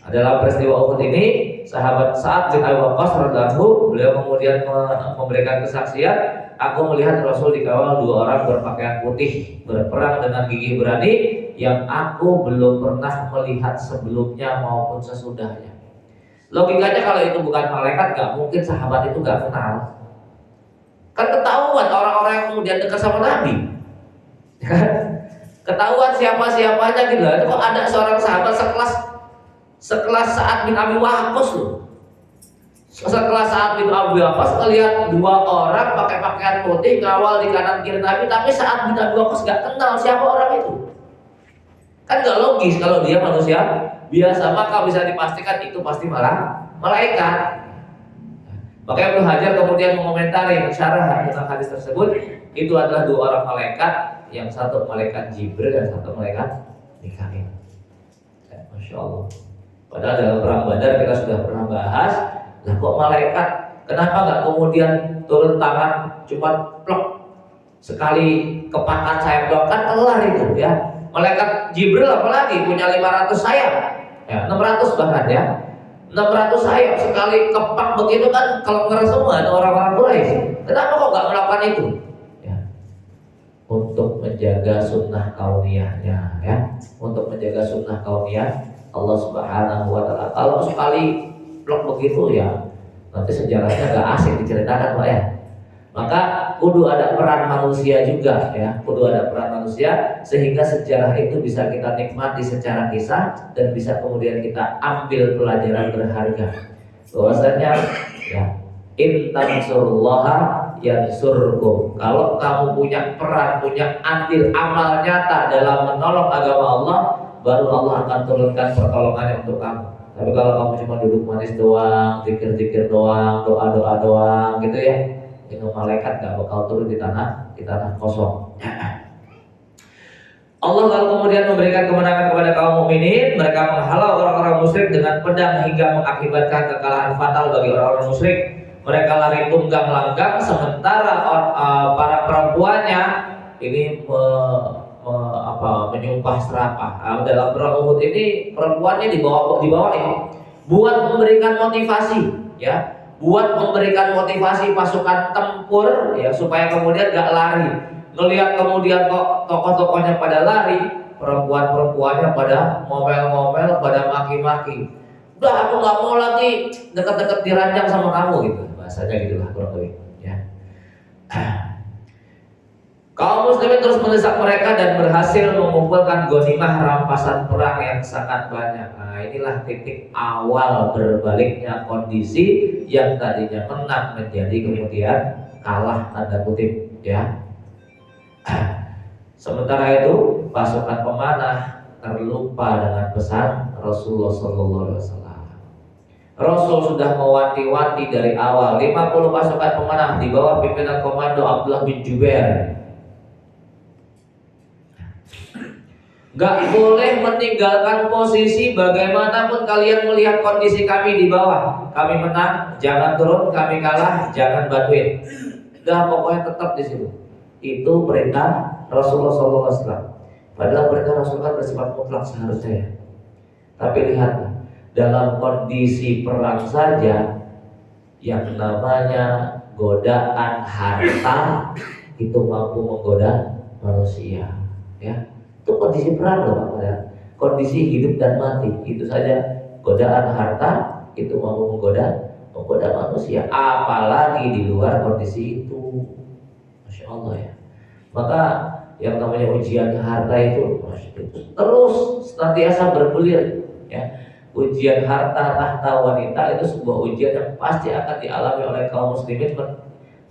Dalam peristiwa Uhud ini, sahabat Sa'ad bin Abi Waqqas radhiyallahu, beliau kemudian memberikan kesaksian, aku melihat Rasul dikawal dua orang berpakaian putih, berperang dengan gigih berani yang aku belum pernah melihat sebelumnya maupun sesudahnya. Logikanya kalau itu bukan malaikat, gak mungkin sahabat itu gak kenal. Kan ketahuan orang-orang yang kemudian dekat sama Nabi. Ketahuan siapa-siapanya gitu. Itu kok ada seorang sahabat sekelas Sa'ad bin Abi Waqqas loh. Sekelas Sa'ad bin Abi Waqqas melihat dua orang pakai pakaian putih ngawal di kanan kiri Nabi, tapi Sa'ad bin Abi Waqqas gak kenal siapa orang itu. Kan gak logis kalau dia manusia biasa, maka bisa dipastikan itu pasti malaikat. Maka Ibnu Hajar kemudian mengomentari mensyarah tentang hadis tersebut, itu adalah dua orang malaikat, yang satu malaikat Jibril dan satu malaikat Mikail. Masya Allah. Padahal dalam perang Badar kita sudah pernah bahas, lah kok malaikat Kenapa nggak kemudian turun tangan cuma plok sekali kepakan sayap doang, kan kelar itu ya. Malaikat Jibril apalagi punya 500 sayap, ya 600 bahkan ya, 600 sayap sekali kepak begitu kan kalau ngeres semua itu orang-orang Quraisy. Kenapa kok nggak melakukan itu? Ya, untuk menjaga sunnah kauniyahnya, ya, untuk menjaga sunnah kauniyah Allah Subhanahu Wa Taala. Kalau sekali blok begitu ya, nanti sejarahnya nggak asik diceritakan Pak ya. Maka kudu ada peran manusia juga ya, kudu ada peran manusia sehingga sejarah itu bisa kita nikmati secara kisah dan bisa kemudian kita ambil pelajaran berharga. Bahwasanya ya, in tansurullaha yansurkum. Kalau kamu punya peran, punya andil amal nyata dalam menolong agama Allah, baru Allah akan turunkan pertolongannya untuk kamu. Tapi kalau kamu cuma duduk manis doang, zikir-zikir doang, doa-doa doang gitu ya, itu malaikat gak bakal turun di tanah kosong. Allah lalu kemudian memberikan kemenangan kepada kaum mukminin. Mereka menghalau orang-orang musyrik dengan pedang hingga mengakibatkan kekalahan fatal bagi orang-orang musyrik. Mereka lari tunggang langgang sementara para perempuannya ini menyumpah serapah. Dalam perang Uhud ini perempuannya dibawa ini buat memberikan motivasi ya, buat memberikan motivasi pasukan tempur ya supaya kemudian gak lari. Ngelihat kemudian kok tokoh-tokohnya pada lari, perempuan-perempuannya pada ngomel-ngomel, pada maki-maki. Udah aku gak mau lagi deket-deket diranjang sama kamu gitu, bahasanya gitulah kurang lebih ya. Kaum muslimin terus mendesak mereka dan berhasil mengumpulkan ghanimah rampasan perang yang sangat banyak. Nah, inilah titik awal berbaliknya kondisi yang tadinya menang menjadi kemudian kalah tanda kutip ya. Sementara itu pasukan pemanah terlupa dengan pesan Rasulullah SAW. Rasul sudah mewanti-wanti dari awal 50 pasukan pemanah di bawah pimpinan komando Abdullah bin Jubair. Gak boleh meninggalkan posisi bagaimanapun kalian melihat kondisi kami di bawah. Kami menang, jangan turun, kami kalah, jangan bantuin. Udah pokoknya tetap di situ. Itu perintah Rasulullah SAW. Padahal perintah Rasulullah bersifat mutlak seharusnya ya. Tapi lihatlah, dalam kondisi perang saja yang namanya godaan harta itu mampu menggoda manusia ya. Itu kondisi perang loh Pak ya. Kondisi hidup dan mati itu saja godaan harta itu mampu menggoda manusia, apalagi di luar kondisi itu. Masya Allah ya. Maka yang namanya ujian harta itu terus senantiasa bergulir ya. Ujian harta tahta wanita itu sebuah ujian yang pasti akan dialami oleh kaum muslimin,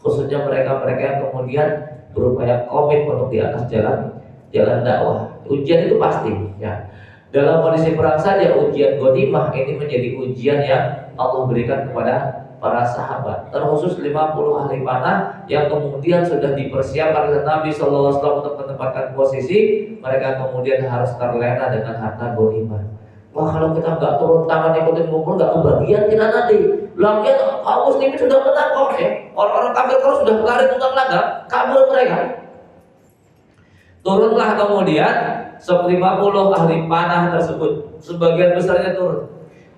khususnya mereka-mereka yang kemudian berupaya komit untuk di atas jalan dakwah. Ujian itu pasti ya. Dalam kondisi perang saja ujian ghanimah ini menjadi ujian yang Allah berikan kepada para sahabat, terkhusus 50 ahli panah yang kemudian sudah dipersiapkan oleh Nabi SAW untuk menempatkan posisi. Mereka kemudian harus terlena dengan harta ghanimah. Wah, kalau kita nggak turun tangan ikutin ngumpul nggak kebagian kita nanti. Lagian kaum muslimin sudah menang kok ya. Orang-orang kafir kalau sudah lari tunggang langgang, kabur mereka. Turunlah kemudian 50 ahli panah tersebut, sebagian besarnya turun.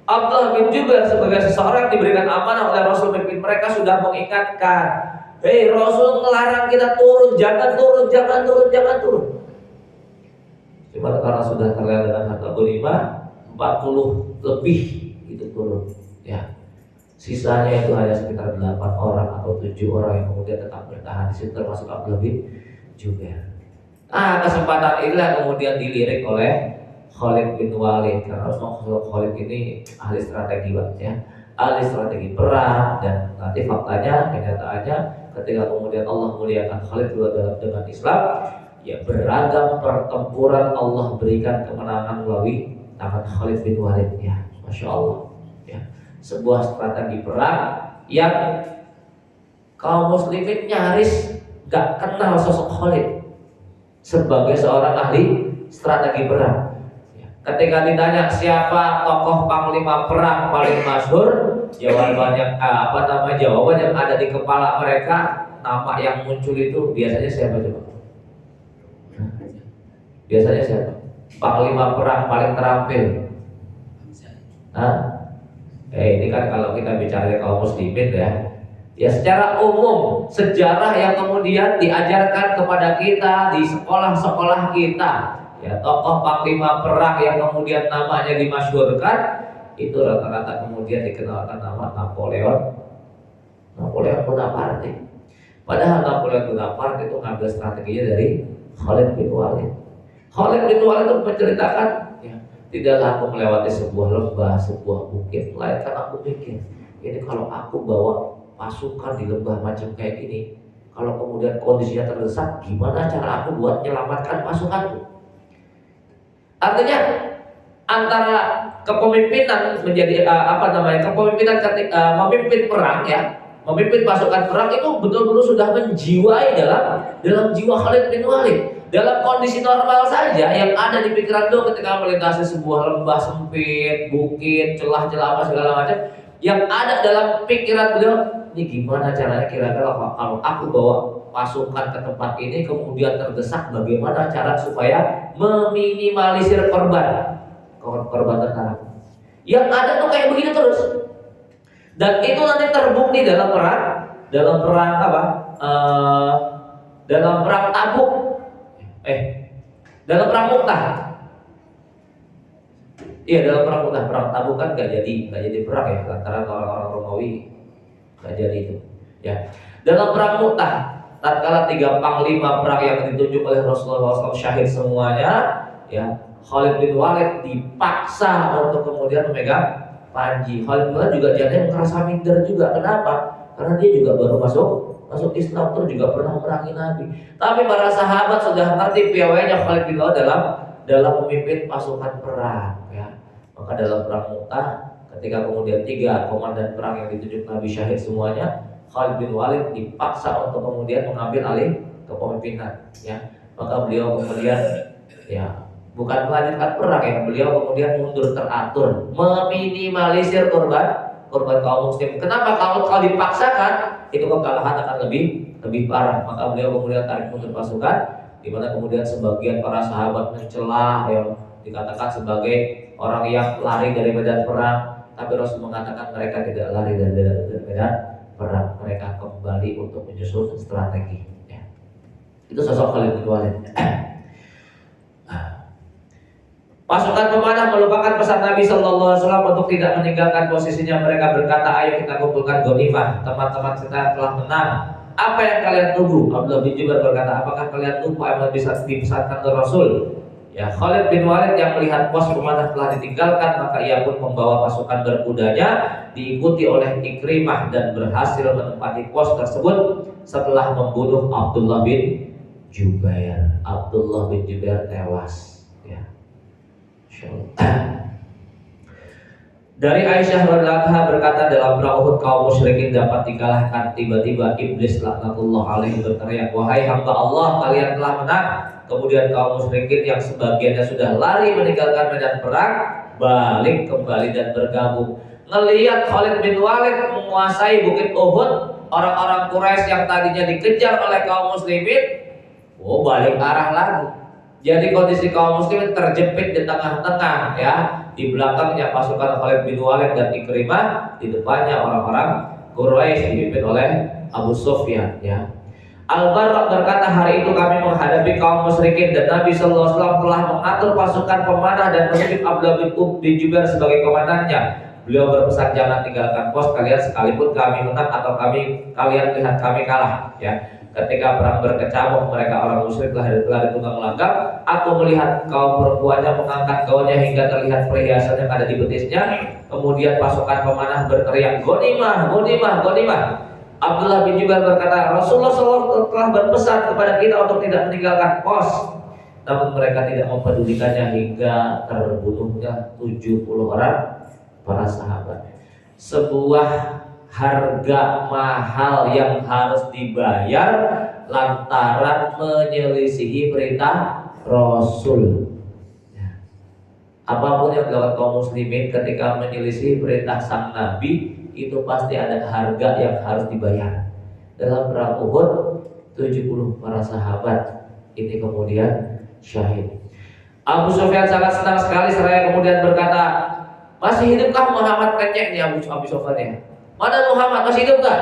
Abdullah bin Jubair sebagai seseorang yang diberikan amanah oleh Rasul memimpin mereka sudah mengingatkan, hei Rasul ngelarang kita turun, jangan turun, jangan turun, jangan turun. Cuma karena sudah terlihat dengan harta ghanimah 40 lebih itu turun ya. Sisanya itu hanya sekitar 8 orang atau 7 orang yang kemudian tetap bertahan di situ, termasuk Abdullah bin Jubair. Kesempatan inilah kemudian dilirik oleh Khalid bin Walid, karena Khalid ini ahli strategi ya, ahli strategi perang. Dan nanti faktanya, kenyataannya ketika kemudian Allah muliakan Khalid dengan Islam, ya beragam pertempuran Allah berikan kemenangan melalui tangan Khalid bin Walid ya, Masya Allah ya. Sebuah strategi perang yang kaum muslimin nyaris gak kenal sosok Khalid sebagai seorang ahli strategi perang ya. Ketika ditanya siapa tokoh panglima perang paling masyhur, jawaban yang ada di kepala mereka, nama yang muncul itu biasanya siapa coba? Biasanya siapa? Panglima perang paling terampil. Ini kan kalau kita bicara kaum muslimin ya. Ya secara umum sejarah yang kemudian diajarkan kepada kita di sekolah-sekolah kita, ya tokoh panglima perang yang kemudian namanya dimasyhurkan itu rata-rata kemudian dikenalkan nama Napoleon Bonaparte. Padahal Napoleon Bonaparte itu ngambil strateginya dari Khalid bin Walid. Khalid bin Walid itu menceritakan, ya, tidaklah aku melewati sebuah lembah, sebuah bukit, melainkan aku pikir, ini kalau aku bawa pasukan di lembah macam kayak gini, kalau kemudian kondisinya terdesak, gimana cara aku buat menyelamatkan pasukanku? Artinya antara kepemimpinan menjadi kepemimpinan ketika memimpin perang, ya, memimpin pasukan perang itu betul-betul sudah menjiwai dalam jiwa Khalid bin Walid. Dalam kondisi normal saja yang ada di pikiran beliau ketika melintasi sebuah lembah sempit, bukit, celah-celah segala macam, yang ada dalam pikiran beliau, ini gimana caranya kira-kira kalau aku bawa pasukan ke tempat ini kemudian terdesak, bagaimana cara supaya meminimalisir korban tentara. Yang ada tuh kayak begitu terus. Dan itu nanti terbukti dalam perang Dalam perang Tabuk. Dalam perang Mu'tah. Iya, dalam perang Mu'tah. Perang Tabuk kan gak jadi perang ya, lantaran orang-orang Romawi gak jadi itu. Ya. Dalam perang Mu'tah, tatkala 3 panglima perang yang ditunjuk oleh Rasulullah SAW syahid semuanya, ya, Khalid bin Walid dipaksa untuk kemudian memegang panji. Khalid bin Walid juga jadinya merasa minder juga. Kenapa? Karena dia juga baru masuk Islam, terus juga pernah merangi Nabi. Tapi para sahabat sudah ngerti piawainya Khalid bin Walid dalam memimpin pasukan perang, ya. Maka dalam perang Mu'tah, ketika kemudian 3 komandan perang yang ditunjuk Nabi syahid semuanya, Khalid bin Walid dipaksa untuk kemudian mengambil alih kepemimpinan, ya. Maka beliau kemudian, ya, bukan melanjutkan perang, ya, beliau kemudian mundur teratur, meminimalisir korban kaum muslim. Kenapa? Kalau dipaksakan itu kekalahan akan lebih parah. Maka beliau kemudian tarik mundur pasukan, di mana kemudian sebagian para sahabat mencela, yang dikatakan sebagai orang yang lari dari medan perang. Tapi Rasul mengatakan mereka tidak lari dari medan perang, mereka kembali untuk menyusun strategi, ya. Itu sosok Khalid bin Walid. Pasukan pemanah melupakan pesan Nabi Sallallahu Alaihi Wasallam untuk tidak meninggalkan posisinya. Mereka berkata, ayo kita kumpulkan ghanimah, teman-teman kita telah menang. Apa yang kalian tunggu? Abdullah bin Jubair berkata, apakah kalian lupa yang bisa dipesankan oleh Rasul? Ya, Khalid bin Walid yang melihat pos pemanah telah ditinggalkan, maka ia pun membawa pasukan berkudanya, diikuti oleh Ikrimah, dan berhasil menempati pos tersebut setelah membunuh Abdullah bin Jubair. Abdullah bin Jubair tewas, ya. Dari Aisyah radhiyallahu anha berkata, dalam perang Uhud kaum musyrikin dapat dikalahkan. Tiba-tiba iblis laknatullah alaihi berteriak, wahai hamba Allah, kalian telah menang. Kemudian kaum musyrikin yang sebagiannya sudah lari meninggalkan medan perang balik kembali dan bergabung. Ngelihat Khalid bin Walid menguasai bukit Uhud, orang-orang Quraisy yang tadinya dikejar oleh kaum muslimin, balik arah lagi. Jadi kondisi kaum muslimin terjepit di tengah-tengah, ya. Di belakangnya pasukan Khalid bin Walid dan Ikrimah, di depannya orang-orang Quraisy dipimpin oleh Abu Sufyan, ya. Al-Barra berkata, hari itu kami menghadapi kaum musyrikin dan Nabi sallallahu alaihi wasallam telah mengatur pasukan pemanah dan menunjuk Abdullah bin Jubair sebagai komandannya. Beliau berpesan, jangan tinggalkan pos kalian sekalipun kami menang atau kalian lihat kami kalah, ya. Ketika perang berkecamuk, mereka orang musyrik lari tunggang langgang. Aku melihat kaum perempuannya mengangkat gaunnya hingga terlihat perhiasan yang ada di betisnya. Kemudian pasukan pemanah berteriak, ghanimah, ghanimah, ghanimah. Abdullah bin Jubair berkata, Rasulullah SAW telah berpesan kepada kita untuk tidak meninggalkan pos. Namun mereka tidak mempedulikannya hingga terbunuhnya 70 orang para sahabat. Sebuah harga mahal yang harus dibayar lantaran menyelisihi perintah Rasul. Apapun yang dilakukan kaum muslimin ketika menyelisih perintah sang Nabi, itu pasti ada harga yang harus dibayar. Dalam perang Uhud 70 para sahabat ini kemudian syahid. Abu Sufyan sangat senang sekali seraya kemudian berkata, masih hidupkah Muhammad? Kenyek nih Abu Sufyan ya. Mana Muhammad, masih hidupkah?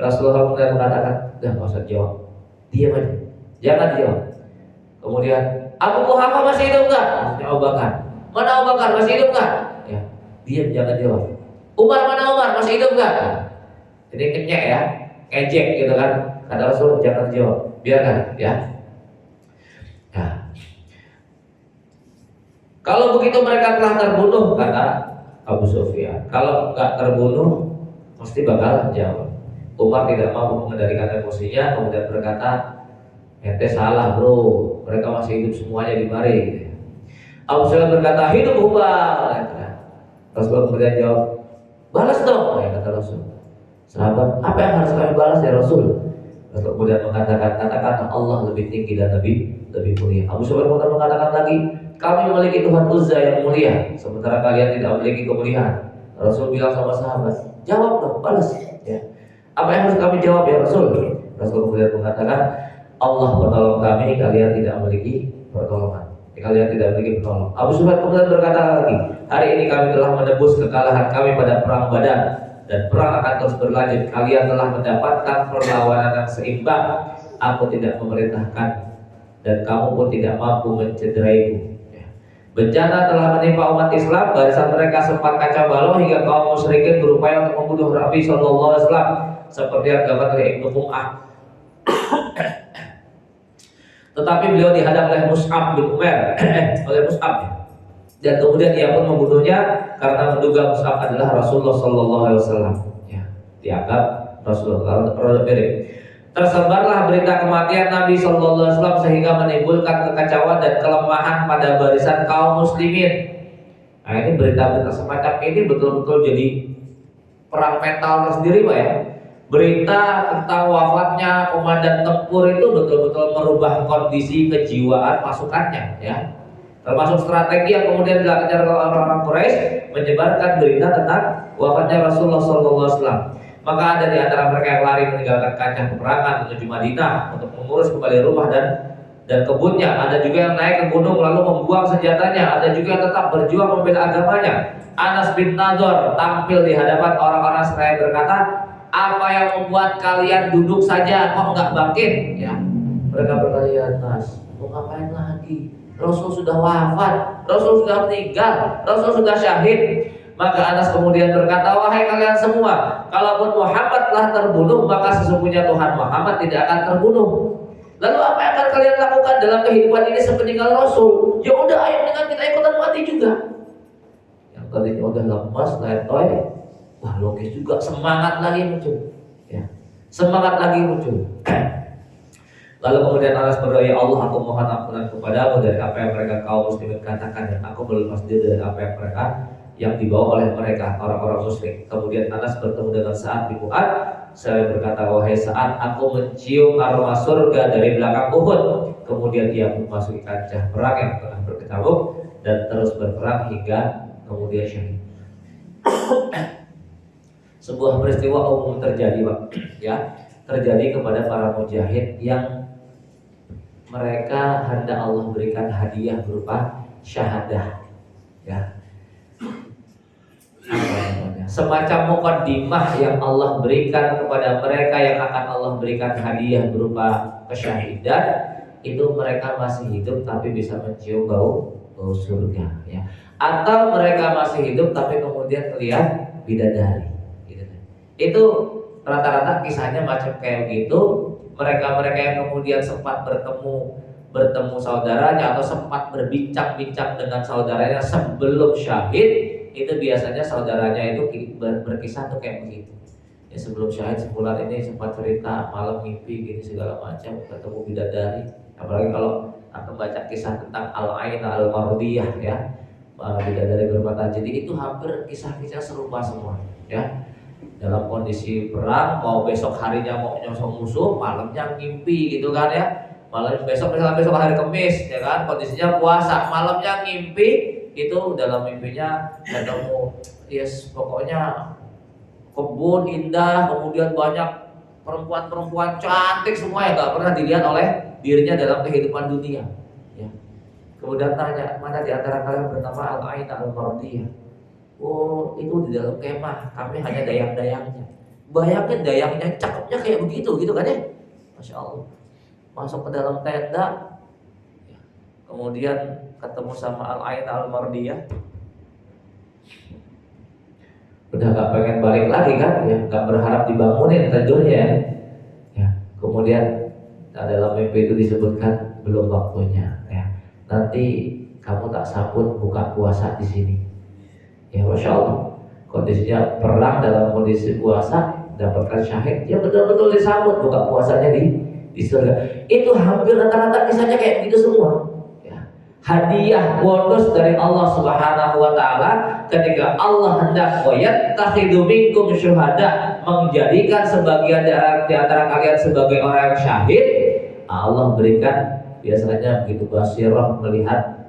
Rasulullah kemudian mengatakan, dah nggak usah jawab, diam aja, jangan jawab. Kemudian Abu Muhammad masih hidup nggak? Maksudnya Abu Bakar. Mana Abu Bakar, masih hidup nggak? Ya, diam, jangan jawab. Umar, mana Umar, masih hidup nggak? Jadi kenyek ya, ejek gitu kan. Kata Rasul, jangan jawab, biarkan ya. Nah, kalau begitu mereka telah terbunuh, kata Abu Sufyan. Kalau nggak terbunuh, pasti bakal jawab. Umar tidak mampu mengendalikan emosinya, kemudian berkata, ente salah bro, mereka masih hidup semuanya di mari. Abu Sufyan berkata, hidup Hubal. Rasulullah kemudian jawab, balas dong, kata Rasul. Sahabat, apa yang harus kami balas ya Rasul? Rasul kemudian mengatakan, katakan Allah lebih tinggi dan lebih mulia. Abu Sufyan kemudian mengatakan lagi, kami memiliki Tuhan Uzza yang mulia, sementara kalian tidak memiliki kemuliaan. Rasul bilang sama sahabat, jawab dong, balas. Ya. Apa yang harus kami jawab ya Rasul? Rasul kemudian mengatakan, Allah menolong kami, kalian tidak memiliki pertolongan. Kalian tidak memiliki penolong. Abu Sufyan kemudian berkata lagi, hari ini kami telah menebus kekalahan kami pada perang Badar, dan perang akan terus berlanjut. Kalian telah mendapatkan perlawanan yang seimbang. Aku tidak memerintahkan, dan kamu pun tidak mampu mencederaiku. Bencana telah menimpa umat Islam. Barisan mereka sempat kacau balau hingga kaum musyrikin berupaya untuk membunuh Nabi Shallallahu Alaihi Wasallam, seperti yang dilakukan oleh Ibnu Qum'ah. Tetapi beliau dihadang oleh Mus'ab bin Umair, oleh Mus'ab, dan kemudian ia pun membunuhnya karena menduga Mus'ab adalah Rasulullah Shallallahu Alaihi Wasallam. Ya, dianggap Rasulullah mirip. Tersebarlah berita kematian Nabi Shallallahu Alaihi Wasallam sehingga menimbulkan kekacauan dan kelemahan pada barisan kaum muslimin. Nah, ini berita-berita semacam ini betul-betul jadi perang mental tersendiri, Pak ya. Berita tentang wafatnya komandan tempur itu betul-betul merubah kondisi kejiwaan pasukannya, ya. Termasuk strategi yang kemudian dilakukan oleh orang-orang Quraisy menyebarkan berita tentang wafatnya Rasulullah SAW. Maka ada di antara mereka yang lari meninggalkan kancah peperangan menuju Madinah untuk mengurus kembali rumah dan kebunnya. Ada juga yang naik ke gunung lalu membuang senjatanya. Ada juga yang tetap berjuang membela agamanya. Anas bin Nadhr tampil di hadapan orang-orang seraya berkata, apa yang membuat kalian duduk saja kok nggak bangkit? Ya, mereka berkata, ya Anas, mau ngapain lagi? Rasul sudah wafat, Rasul sudah meninggal, Rasul sudah syahid. Maka Anas kemudian berkata, wahai kalian semua, kalaupun Muhammad telah terbunuh, maka sesungguhnya Tuhan Muhammad tidak akan terbunuh. Lalu apa yang akan kalian lakukan dalam kehidupan ini sepeninggal Rasul? Ya udah, ayo dengan kita ikutan mati juga. Yang tadinya udah lemas, letoy, wah logis juga, semangat lagi muncul. Ya, semangat lagi muncul. Lalu kemudian Anas berdoa, ya Allah, aku mohon ampunan kepadamu dari apa yang mereka kaum muslimin katakan, dan aku berlepas diri dari apa yang mereka yang dibawa oleh mereka orang-orang musyrik. Kemudian Anas bertemu dengan Sa'ad bin Mu'adz. Saya berkata, wahai Sa'ad, aku mencium aroma surga dari belakang Uhud. Kemudian ia memasuki kancah perang yang telah berkecamuk dan terus berperang hingga kemudian syahid. Sebuah peristiwa umum terjadi, Pak, ya, terjadi kepada para mujahid yang mereka hendak Allah berikan hadiah berupa syahadah, ya. Semacam mukaddimah yang Allah berikan kepada mereka yang akan Allah berikan hadiah berupa kesyahidan. Itu mereka masih hidup tapi bisa mencium bau surga, ya. Atau mereka masih hidup tapi kemudian melihat bidadari, gitu. Itu rata-rata kisahnya macam kayak gitu. Mereka-mereka yang kemudian sempat bertemu saudaranya atau sempat berbincang-bincang dengan saudaranya sebelum syahid, itu biasanya saudaranya itu berkisah tuh kayak begitu. Ya, sebelum syahid sebulan ini sempat cerita malam mimpi gini segala macam, ketemu bidadari. Apalagi kalau akan baca kisah tentang Al-Ain Al-Mardiyah, ya, bidadari bermata. Jadi itu hampir kisah-kisah serupa semua, ya. Dalam kondisi perang, mau besok harinya mau nyosok musuh, malamnya ngimpi gitu kan, ya. Malam besok misalnya besok hari Kamis, ya kan, kondisinya puasa, malamnya ngimpi itu dalam mimpinya ketemu yes pokoknya kebun indah, kemudian banyak perempuan-perempuan cantik semua yang nggak pernah dilihat oleh dirinya dalam kehidupan dunia. Ya. Kemudian tanya, mana di antara kalian bernama Al-Ain Al-Mardiyah? Oh, itu di dalam kemah, kami hanya dayang-dayangnya. Bayangin dayangnya cakepnya kayak begitu gitu kan ya? Masya Allah. Masuk ke dalam tenda, kemudian ketemu sama Al-Ain Al-Mardiyah. Udah gak pengen balik lagi kan, ya gak berharap dibangunin tidurnya ya. Kemudian dalam mimpi itu disebutkan belum waktunya ya. Nanti kamu tak sambut buka puasa di sini. Ya Masya Allah. Kondisinya perang dalam kondisi puasa, dapatkan syahid, ya betul-betul disambut buka puasanya di surga. Itu hampir rata-rata kisahnya kayak begitu semua. Hadiah bonus dari Allah Subhanahu wa taala ketika Allah hendak wayattakhidhu minkum syuhada, menjadikan sebagian di antara kalian sebagai orang yang syahid. Allah berikan biasanya begitu basirah melihat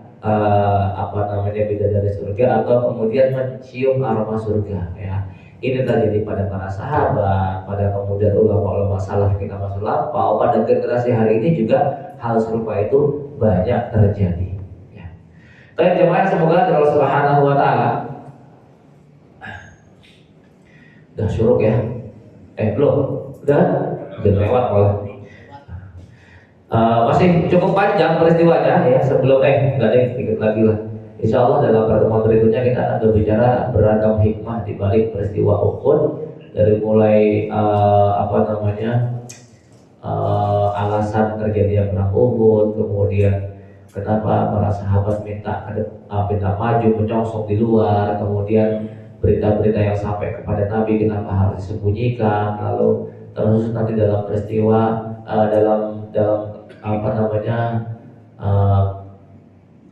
bidadari surga atau kemudian mencium aroma surga ya. Ini terjadi pada para sahabat, pada kemudian ulama-ulama salaf kita masa lampau, pada generasi hari ini juga hal serupa itu banyak terjadi. Baik jemaah, semoga Allah Subhanahu wa taala. Udah syuruk ya? Belum? Udah lewat malah. Masih cukup panjang peristiwanya ya sebelum enggak ada sedikit lagi lah. Insya Allah dalam pertemuan berikutnya kita akan berbicara beragam hikmah di balik peristiwa Uhud, dari mulai alasan terjadinya perang Uhud, kemudian kenapa para sahabat minta maju menyongsong di luar, kemudian berita-berita yang sampai kepada Nabi kenapa harus disembunyikan, lalu terus nanti dalam peristiwa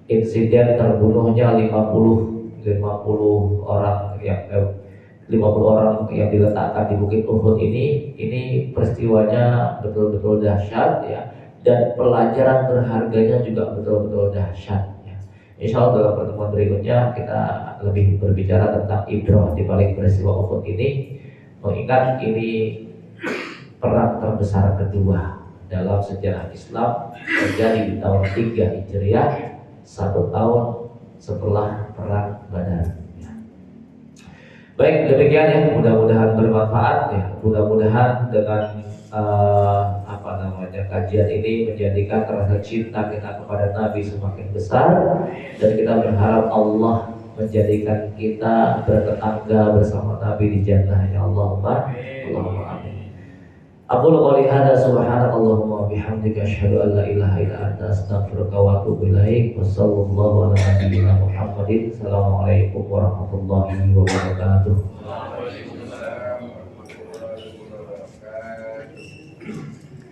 insiden terbunuhnya 50 orang yang 50 orang yang diletakkan di Bukit Uhud ini peristiwanya betul-betul dahsyat ya. Dan pelajaran berharganya juga betul-betul dahsyat ya. Insya Allah dalam pertemuan berikutnya kita lebih berbicara tentang ibrah di balik peristiwa Uhud ini, mengingat ini perang terbesar kedua dalam sejarah Islam, terjadi di tahun 3 Hijriah, 1 tahun setelah perang Badar ya. Baik, demikian ya, mudah-mudahan bermanfaat ya. Mudah-mudahan dengan kajian ini menjadikan rasa cinta kita kepada Nabi semakin besar, dan kita berharap Allah menjadikan kita bertetangga bersama Nabi di jannah ya Allahumma amin. Aku qouli hadza subhanakallahumma wa bihamdika asyhadu an la ilaha illa anta astaghfiruka wa atubu ilaik. Wassallallahu ala nabiyyina Muhammadin. Assalamualaikum warahmatullahi wabarakatuh.